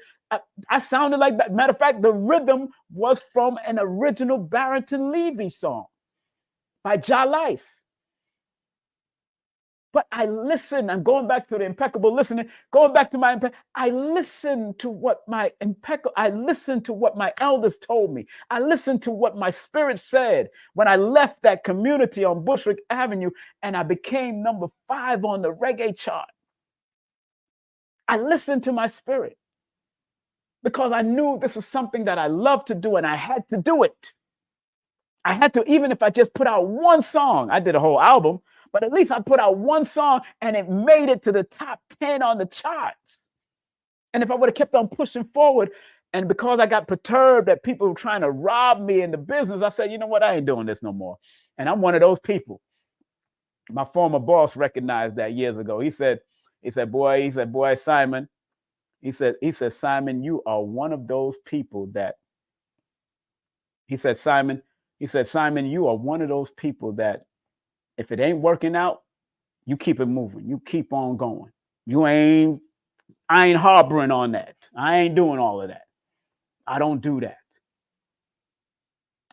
I sounded like that. Matter of fact, the rhythm was from an original Barrington Levy song by Ja Life. But I listened. I'm going back to the impeccable listening. Going back to my I listened to what my elders told me. I listened to what my spirit said when I left that community on Bushwick Avenue, and I became number 5 on the reggae chart. I listened to my spirit because I knew this was something that I loved to do, and I had to do it. I had to, even if I just put out one song. I did a whole album. but at least I put out one song and it made it to the top 10 on the charts. And if I would have kept on pushing forward, and because I got perturbed that people were trying to rob me in the business, I said, you know what, I ain't doing this no more. And I'm one of those people. My former boss recognized that years ago. He said, boy, Simon, he said, Simon, you are one of those people that, Simon, you are one of those people that if it ain't working out, you keep it moving. You keep on going. I ain't harboring on that. I ain't doing all of that. I don't do that.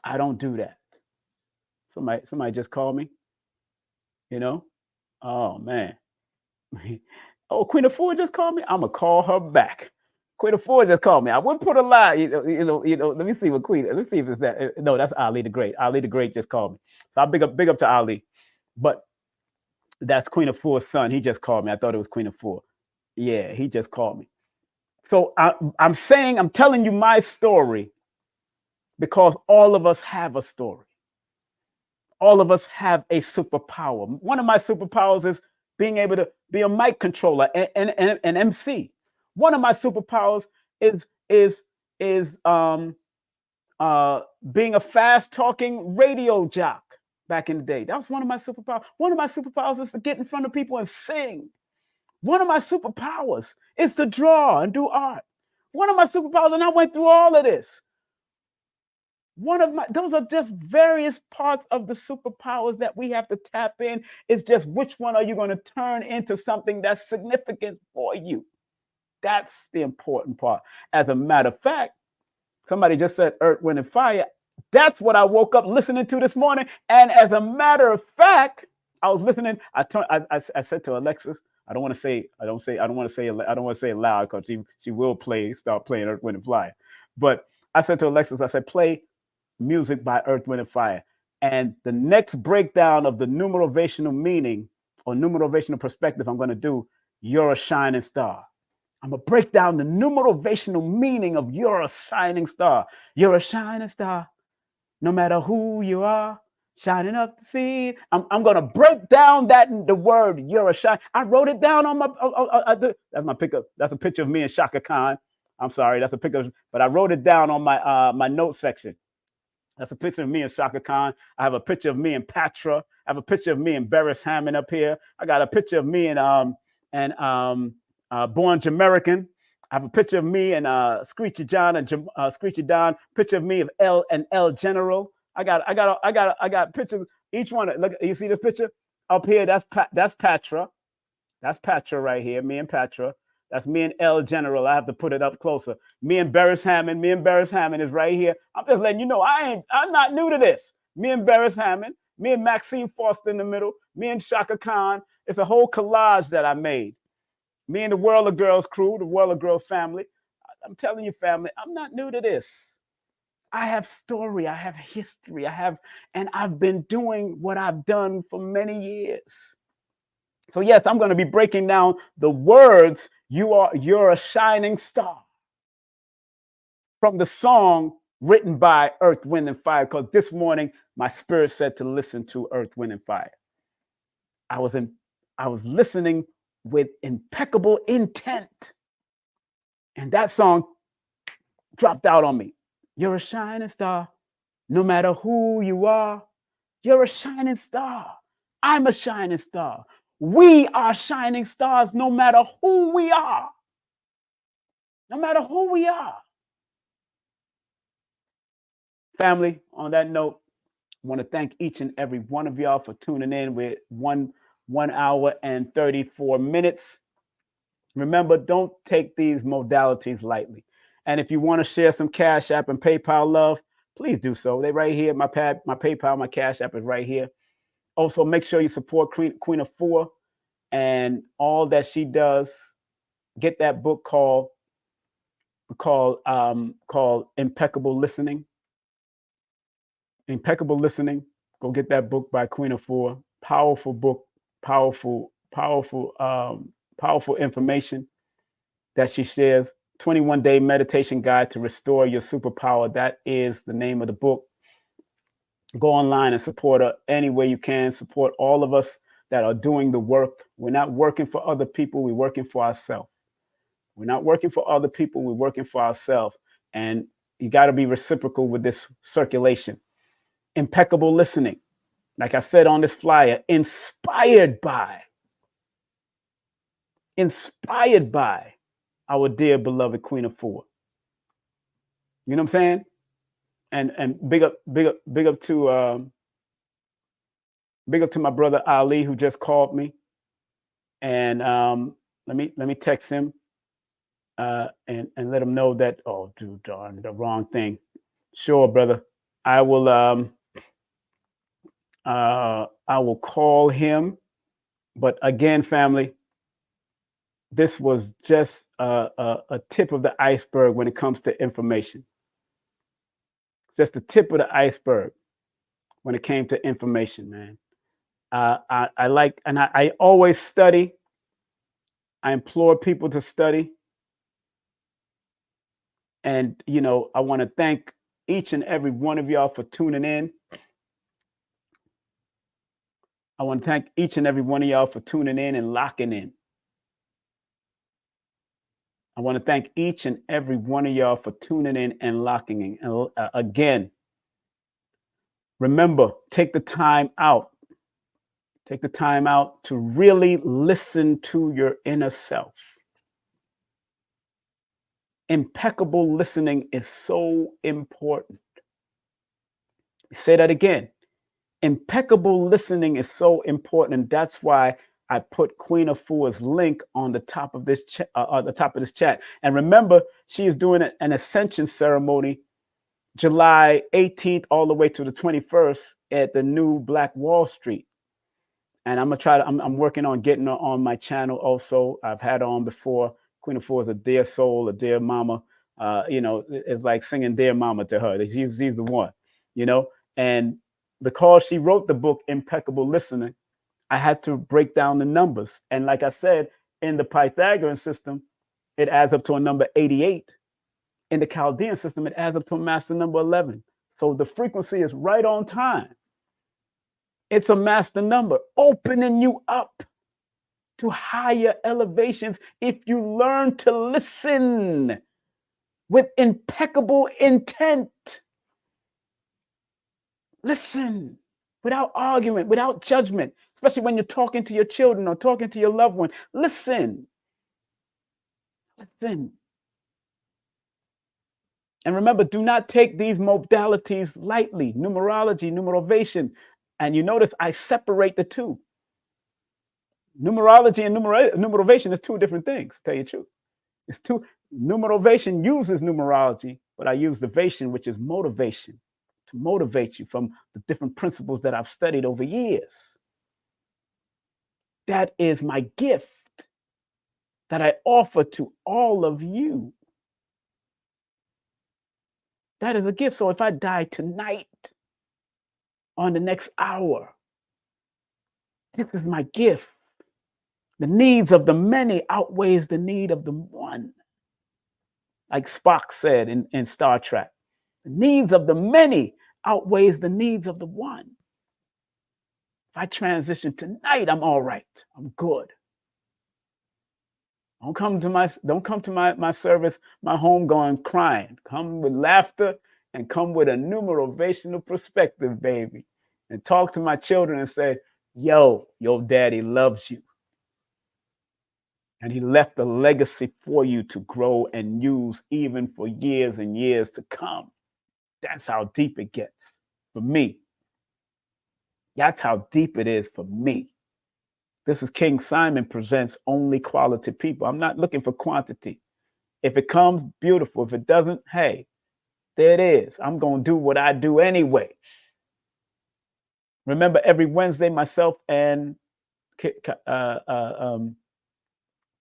I don't do that. Somebody just called me, you know? Oh, man. Oh, Queen Afua just called me? I'm going to call her back. Queen Afua just called me. I wouldn't put a lie. You know, let me see what let's see if it's that. No, that's Ali the Great. Ali the Great just called me. So I'll big up to Ali. But that's Queen Afua's son. He just called me. I thought it was Queen Afua. Yeah, he just called me. So I'm telling you my story because all of us have a story. All of us have a superpower. One of my superpowers is being able to be a mic controller and an MC. One of my superpowers is being a fast talking radio jock back in the day. That was one of my superpowers. One of my superpowers is to get in front of people and sing. One of my superpowers is to draw and do art. One of my superpowers, and I went through all of this. Those are just various parts of the superpowers that we have to tap in. It's just which one are you going to turn into something that's significant for you? That's the important part. As a matter of fact, somebody just said Earth, Wind, and Fire. That's what I woke up listening to this morning. And as a matter of fact, I was listening. I said to Alexis, I don't want to say it loud because she will start playing Earth, Wind, and Fire. But I said to Alexis, I said, play music by Earth, Wind, and Fire. And the next breakdown of the numerovational meaning or numerovational perspective I'm going to do, you're a shining star. I'm going to break down the numerovational meaning of you're a shining star. You're a shining star, no matter who you are, shining up to see. I'm going to break down the word you're a shine. I wrote it down on that's my pickup. That's a picture of me and Shaka Khan. I'm sorry, that's a picture, but I wrote it down on my notes section. That's a picture of me and Shaka Khan. I have a picture of me and Patra. I have a picture of me and Barris Hammond up here. I got a picture of me and Born Jamaican. I have a picture of me and Screechy John and Screechy Don. Picture of me of L General. I got pictures. Each one. Look, you see this picture up here? That's Patra. That's Patra right here. Me and Patra. That's me and L General. I have to put it up closer. Me and Barris Hammond. Me and Barris Hammond is right here. I'm just letting you know I'm not new to this. Me and Barris Hammond. Me and Maxine Foster in the middle. Me and Shaka Khan. It's a whole collage that I made. Me and the World of Girls crew, the World of Girls family. I'm telling you, family, I'm not new to this. I have story. I have history. And I've been doing what I've done for many years. So yes, I'm going to be breaking down the words, you're a shining star, from the song written by Earth, Wind, and Fire, because this morning my spirit said to listen to Earth, Wind, and Fire. I was listening with impeccable intent, and that song dropped out on me. You're a shining star, no matter who you are. You're a shining star. I'm a shining star. We are shining stars no matter who we are. No matter who we are. Family, on that note, I want to thank each and every one of y'all for tuning in with 1 hour and 34 minutes. Remember, don't take these modalities lightly. And if you want to share some Cash App and PayPal love, please do so. They're right here. My PayPal, my Cash App is right here. Also, make sure you support Queen Afua and all that she does. Get that book called Impeccable Listening. Impeccable Listening. Go get that book by Queen Afua. Powerful book, powerful information that she shares. 21-day meditation guide to restore your superpower. That is the name of the book. Go online and support her any way you can. Support all of us that are doing the work. We're not working for other people. We're working for ourselves. We're not working for other people. We're working for ourselves. And you got to be reciprocal with this circulation. Impeccable listening. Like I said on this flyer, inspired by our dear beloved Queen Afua. You know what I'm saying? And big up to my brother Ali, who just called me. And let me text him and let him know that, oh dude, darn, the wrong thing. Sure, brother. I will call him. But again, family, this was just a tip of the iceberg when it comes to information. It's just the tip of the iceberg when it came to information, man. I like, and I always study. I implore people to study. And, you know, I want to thank each and every one of y'all for tuning in. I want to thank each and every one of y'all for tuning in and locking in. I want to thank each and every one of y'all for tuning in and locking in. And again, remember, take the time out. Take the time out to really listen to your inner self. Impeccable listening is so important. Say that again. Impeccable listening is so important, and that's why I put Queen Afua's link on the top of this chat. And remember, she is doing an ascension ceremony July 18th all the way to the 21st at the new Black Wall Street. And I'm working on getting her on my channel also. I've had her on before. Queen Afua is a dear soul, a dear mama. You know, it's like singing dear mama to her. She's the one, you know. And because she wrote the book Impeccable Listening, I had to break down the numbers. And like I said, in the Pythagorean system, it adds up to a number 88. In the Chaldean system, it adds up to a master number 11. So the frequency is right on time. It's a master number, opening you up to higher elevations if you learn to listen with impeccable intent. Listen without argument, without judgment, especially when you're talking to your children or talking to your loved one. Listen. Listen. And remember, do not take these modalities lightly. Numerology, numerovation. And you notice I separate the two. Numerology and numerovation is two different things, to tell you the truth. It's two. Numerovation uses numerology, but I use the vation, which is motivation, to motivate you from the different principles that I've studied over years. That is my gift that I offer to all of you. That is a gift. So if I die tonight, on the next hour, this is my gift. The needs of the many outweighs the need of the one. Like Spock said in Star Trek, the needs of the many outweighs the needs of the one. If I transition tonight, I'm all right. I'm good. Don't come to my service, my home going crying. Come with laughter and come with a numerovational perspective, baby. And talk to my children and say, yo, your daddy loves you. And he left a legacy for you to grow and use even for years and years to come. That's how deep it gets for me. That's how deep it is for me. This is King Simon Presents Only Quality People. I'm not looking for quantity. If it comes, beautiful. If it doesn't, hey, there it is. I'm going to do what I do anyway. Remember, every Wednesday, myself and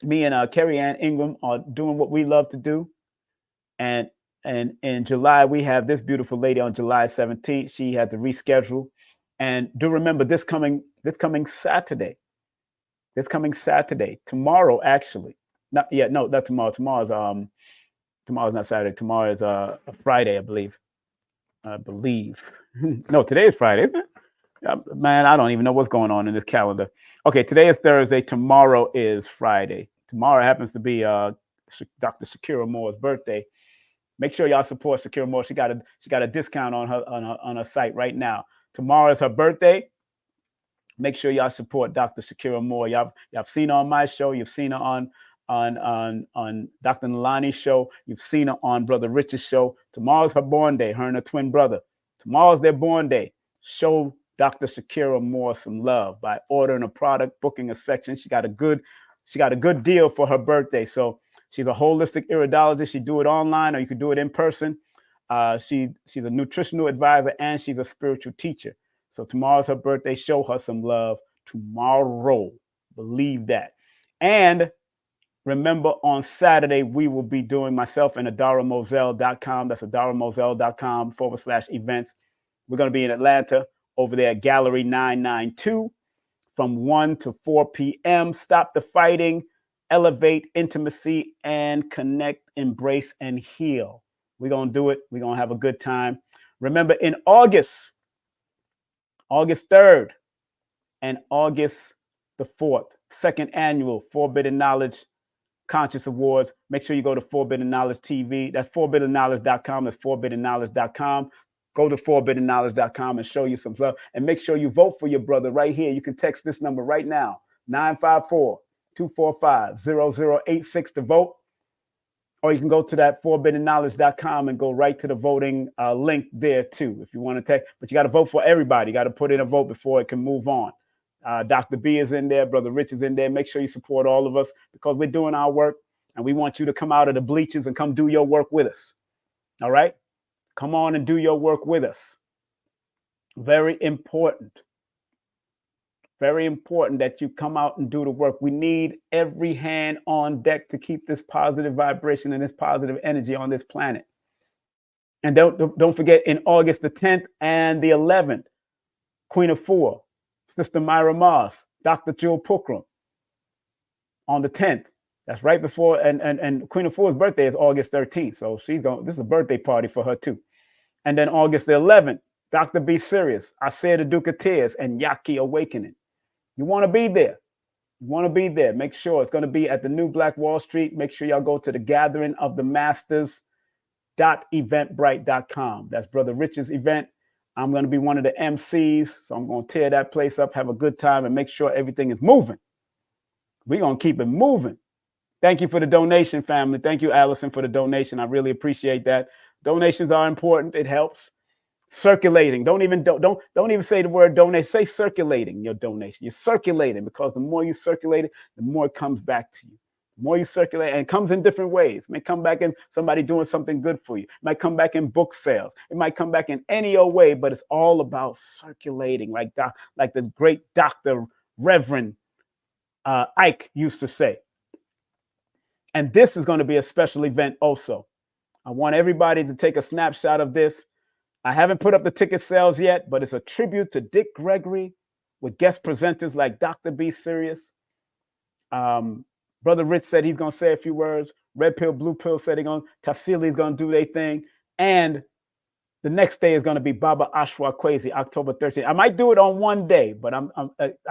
me and Carrie Ann Ingram are doing what we love to do. And in July, we have this beautiful lady on July 17th. She had to reschedule. And do remember this coming Saturday. Tomorrow, actually. Not tomorrow. Tomorrow's not Saturday. Tomorrow is a Friday, I believe. No, today is Friday, isn't it? Man, I don't even know what's going on in this calendar. Okay, today is Thursday. Tomorrow is Friday. Tomorrow happens to be Dr. Shakira Moore's birthday. Make sure y'all support Shakira Moore. She got a discount on her site right now. Tomorrow is her birthday. Make sure y'all support Dr. Shakira Moore. Y'all seen her on my show. You've seen her on Dr. Nalani's show. You've seen her on Brother Rich's show. Tomorrow's her born day. Her and her twin brother. Tomorrow's their born day. Show Dr. Shakira Moore some love by ordering a product, booking a section. She got a good deal for her birthday. So she's a holistic iridologist. She do it online or you could do it in person. She's a nutritional advisor and she's a spiritual teacher. So tomorrow's her birthday. Show her some love tomorrow. Believe that. And remember, on Saturday, we will be doing myself and AdaraMoselle.com. That's AdaraMoselle.com/events. We're going to be in Atlanta over there at Gallery 992 from 1 to 4 p.m. Stop the fighting, elevate intimacy, and connect, embrace, and heal. We're going to do it. We're going to have a good time. Remember, in August 3rd and August the 4th, second annual Forbidden Knowledge Conscious Awards. Make sure you go to Forbidden Knowledge TV. That's forbiddenknowledge.com. That's forbiddenknowledge.com. Go to forbiddenknowledge.com and show you some love. And make sure you vote for your brother right here. You can text this number right now, 954-245-0086 to vote. Or you can go to that forbiddenknowledge.com and go right to the voting link there too, if you want to take. But you got to vote for everybody. You got to put in a vote before it can move on. Dr. B is in there. Brother Rich is in there. Make sure you support all of us because we're doing our work and we want you to come out of the bleachers and come do your work with us. All right? Come on and do your work with us. Very important. Very important that you come out and do the work. We need every hand on deck to keep this positive vibration and this positive energy on this planet. And don't forget, in August the 10th and the 11th, Queen Afua, Sister Myra Moss, Dr. Jewel Pukram on the 10th. That's right before, and Queen Afua's birthday is August 13th. So this is a birthday party for her too. And then August the 11th, Dr. B. Sirius, Isaiah the Duke of Tears, and Yaki Awakening. You want to be there. You want to be there. Make sure it's going to be at the New Black Wall Street. Make sure y'all go to the Gathering of the Masters.eventbrite.com. That's Brother Rich's event. I'm going to be one of the MCs. So I'm going to tear that place up, have a good time, and make sure everything is moving. We're going to keep it moving. Thank you for the donation, family. Thank you, Allison, for the donation. I really appreciate that. Donations are important. It helps. Circulating. Don't even say the word donate. Say circulating your donation. You're circulating because the more you circulate it, the more it comes back to you. The more you circulate, and it comes in different ways. It may come back in somebody doing something good for you. It might come back in book sales. It might come back in any old way, but it's all about circulating, like the great Dr. Reverend Ike used to say. And this is going to be a special event also. I want everybody to take a snapshot of this. I haven't put up the ticket sales yet, but it's a tribute to Dick Gregory with guest presenters like Dr. B. Sirius. Brother Rich said he's going to say a few words. Red Pill, Blue Pill said Tassili's going to do their thing. And the next day is going to be Baba Ashwa Kwesi, October 13th. I might do it on one day, but I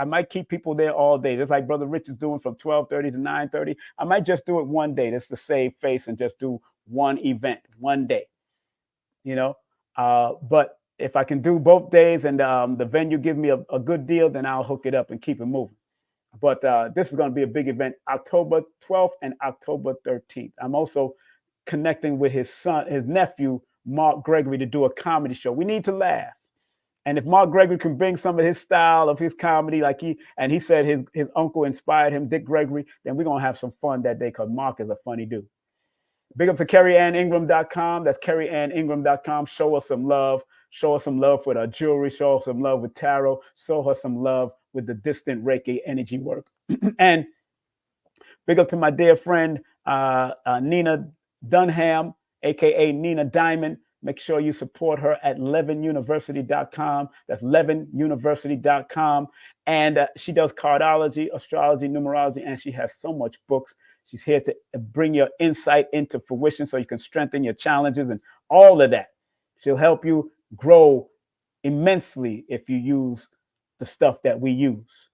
might keep people there all day. Just like Brother Rich is doing from 12:30 to 9:30. I might just do it one day just to save face and just do one event, one day, you know. But if I can do both days and the venue give me a good deal, then I'll hook it up and keep it moving. But this is going to be a big event, October 12th and October 13th. I'm also connecting with his nephew, Mark Gregory, to do a comedy show. We need to laugh. And if Mark Gregory can bring some of his style of his comedy, he said his uncle inspired him, Dick Gregory, then we're going to have some fun that day because Mark is a funny dude. Big up to CarrieAnnIngram.com. That's CarrieAnnIngram.com. Show us some love. Show us some love with our jewelry. Show us some love with tarot. Show her some love with the distant Reiki energy work. And big up to my dear friend, Nina Dunham, a.k.a. Nina Diamond. Make sure you support her at levinuniversity.com. That's levinuniversity.com. And she does cardology, astrology, numerology, and she has so much books. She's here to bring your insight into fruition so you can strengthen your challenges and all of that. She'll help you grow immensely if you use the stuff that we use.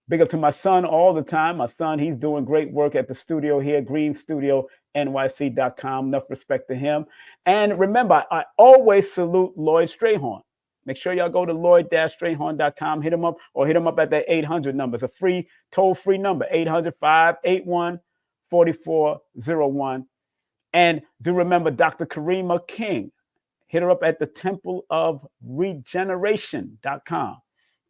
Big up to my son all the time. My son, he's doing great work at the studio here, greenstudioNYC.com. Enough respect to him. And remember, I always salute Lloyd Strayhorn. Make sure y'all go to Lloyd-Strayhorn.com, hit him up, or hit him up at that 800 number. It's a free, toll-free number, 800-581-4401. And do remember Dr. Karima King. Hit her up at the templeofregeneration.com,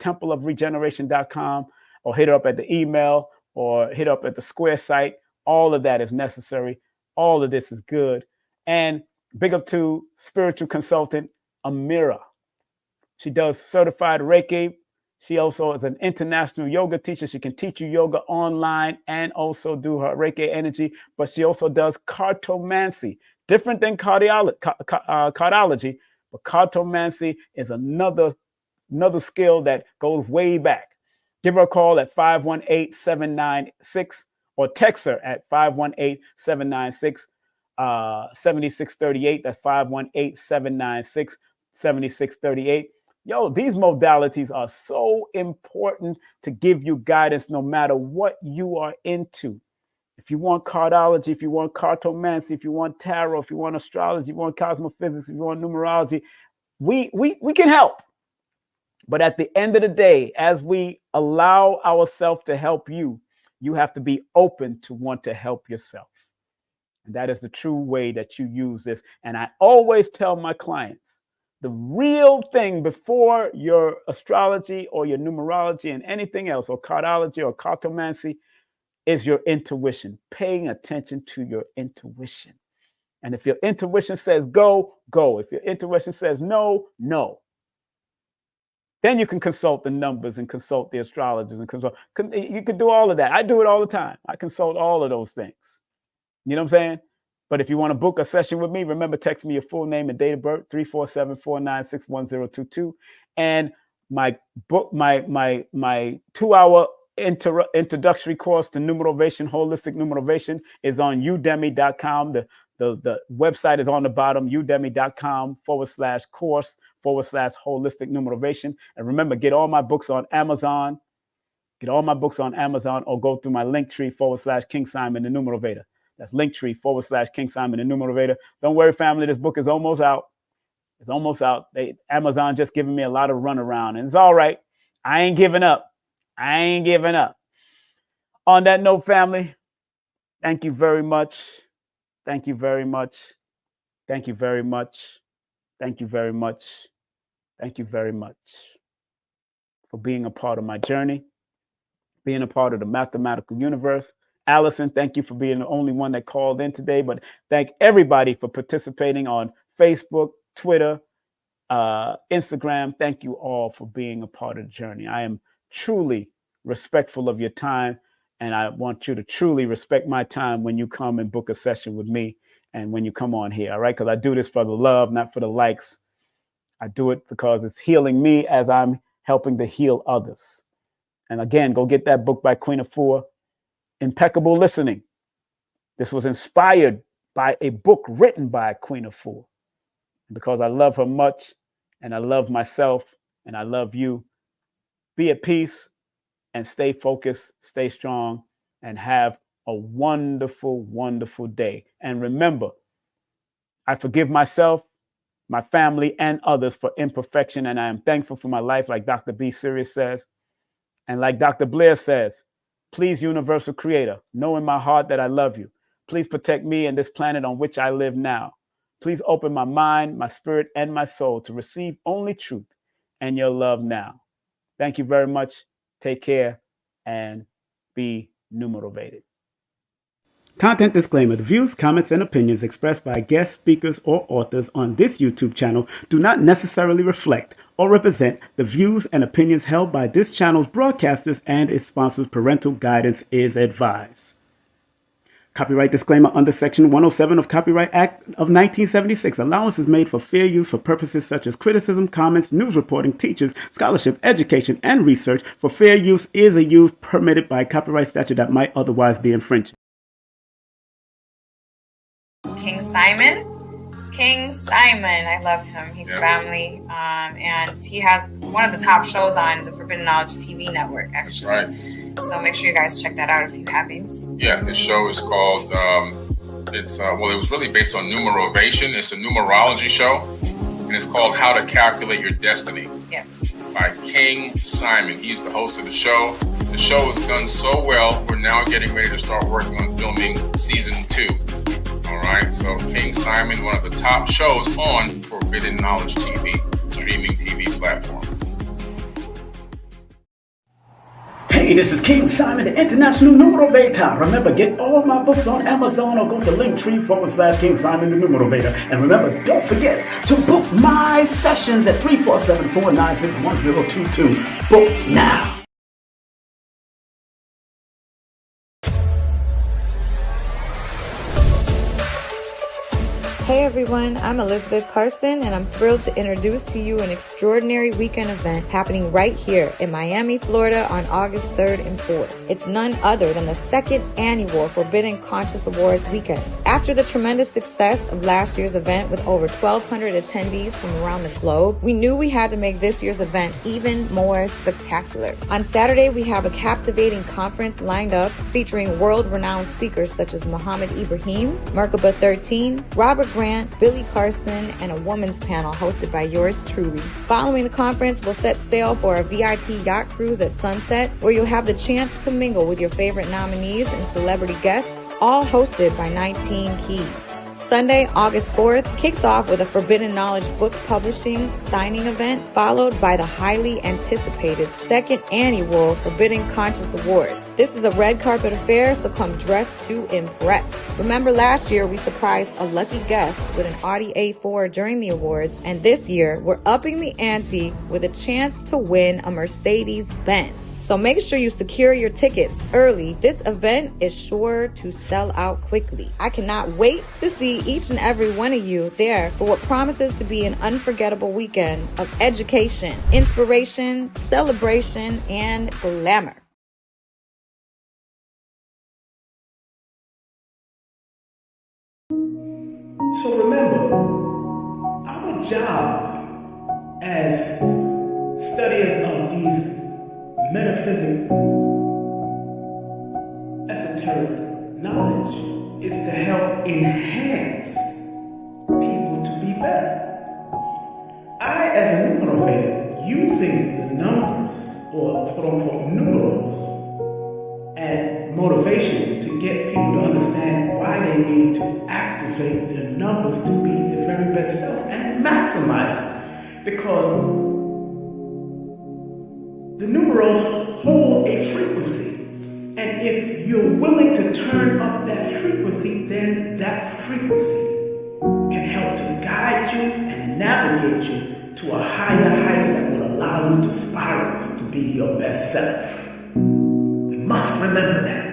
templeofregeneration.com, or hit her up at the email, or hit up at the Square site. All of that is necessary. All of this is good. And big up to spiritual consultant Amira. She does certified Reiki. She also is an international yoga teacher. She can teach you yoga online and also do her Reiki energy, but she also does cartomancy, different than cardiology, but cartomancy is another skill that goes way back. Give her a call at 518-796 or text her at 518-796-7638. That's 518-796-7638. Yo, these modalities are so important to give you guidance no matter what you are into. If you want cardiology, if you want cartomancy, if you want tarot, if you want astrology, if you want cosmophysics, if you want numerology, we can help. But at the end of the day, as we allow ourselves to help you, you have to be open to want to help yourself. And that is the true way that you use this. And I always tell my clients, the real thing before your astrology or your numerology and anything else, or cardiology or cartomancy, is your intuition, paying attention to your intuition. And if your intuition says go, go. If your intuition says no, no. Then you can consult the numbers and consult the astrologers and consult. You can do all of that. I do it all the time. I consult all of those things. You know what I'm saying? But if you want to book a session with me, remember, text me your full name and date of birth, 347-496-1022. And my book, my 2-hour introductory course to Numerovation, Holistic Numerovation, is on udemy.com. The website is on the bottom, udemy.com/course/holistic numerovation. And remember, get all my books on Amazon. Get all my books on Amazon, or go through my Linktree/King Simon the Numerovator. That's Linktree/King Simon the Numerovator. Don't worry, family. This book is almost out. It's almost out. Amazon just giving me a lot of runaround, and it's all right. I ain't giving up. I ain't giving up. On that note, family, thank you very much. Thank you very much. Thank you very much. Thank you very much. Thank you very much for being a part of my journey, being a part of the mathematical universe. Allison, thank you for being the only one that called in today, but thank everybody for participating on Facebook, Twitter, Instagram. Thank you all for being a part of the journey. I am truly respectful of your time, and I want you to truly respect my time when you come and book a session with me and when you come on here, all right? Because I do this for the love, not for the likes. I do it because it's healing me as I'm helping to heal others. And again, go get that book by Queen Afua, Impeccable Listening. This was inspired by a book written by Queen Afua. Because I love her much, and I love myself, and I love you. Be at peace and stay focused, stay strong, and have a wonderful, wonderful day. And remember, I forgive myself, my family, and others for imperfection, and I am thankful for my life, like Dr. B. Sirius says. And like Dr. Blair says, please, universal creator, know in my heart that I love you. Please protect me and this planet on which I live now. Please open my mind, my spirit, and my soul to receive only truth and your love now. Thank you very much. Take care and be numerovated. Content disclaimer. The views, comments, and opinions expressed by guest speakers or authors on this YouTube channel do not necessarily reflect or represent the views and opinions held by this channel's broadcasters and its sponsors. Parental guidance is advised. Copyright disclaimer under Section 107 of Copyright Act of 1976. Allowance is made for fair use for purposes such as criticism, comments, news reporting, teachers, scholarship, education, and research. For fair use is a use permitted by copyright statute that might otherwise be infringed. King Simon, King Simon, I love him. He's family, and he has one of the top shows on the Forbidden Knowledge TV network, actually. That's right. So make sure you guys check that out if you haven't. Yeah, this show is called, it was really based on Numerovation. It's a numerology show, and it's called How to Calculate Your Destiny. Yes. By King Simon. He's the host of the show. The show has done so well, we're now getting ready to start working on filming season 2. All right, so King Simon, one of the top shows on Forbidden Knowledge TV, streaming TV platform. Hey, this is King Simon, the International Numerovator. Remember, get all my books on Amazon or go to Lintr.ee/King Simon the Numerovator. And remember, don't forget to book my sessions at 347-496-1022. Book now. Hey everyone, I'm Elizabeth Carson and I'm thrilled to introduce to you an extraordinary weekend event happening right here in Miami, Florida on August 3rd and 4th. It's none other than the second annual Forbidden Conscious Awards weekend. After the tremendous success of last year's event with over 1,200 attendees from around the globe, we knew we had to make this year's event even more spectacular. On Saturday, we have a captivating conference lined up featuring world-renowned speakers such as Muhammad Ibrahim, Merkaba 13, Robert Grant, Billy Carson, and a women's panel hosted by yours truly. Following the conference, we'll set sail for a VIP yacht cruise at sunset where you'll have the chance to mingle with your favorite nominees and celebrity guests, all hosted by 19 Keys. Sunday, August 4th, kicks off with a Forbidden Knowledge book publishing signing event, followed by the highly anticipated second annual Forbidden Conscious Awards. This is a red carpet affair, so come dressed to impress. Remember last year we surprised a lucky guest with an Audi A4 during the awards, and this year we're upping the ante with a chance to win a Mercedes-Benz. So make sure you secure your tickets early. This event is sure to sell out quickly. I cannot wait to see each and every one of you there for what promises to be an unforgettable weekend of education, inspiration, celebration, and glamour. So remember, our job as studiers of these metaphysical, esoteric knowledge is to help enhance people to be better. I, as a numerovator, using the numbers, or quote-unquote numerals, and motivation to get people to understand why they need to activate their numbers to be their very best self and maximize it. Because the numerals hold a frequency. And if you're willing to turn up that frequency, then that frequency can help to guide you and navigate you to a higher height that will allow you to spiral to be your best self. We must remember that.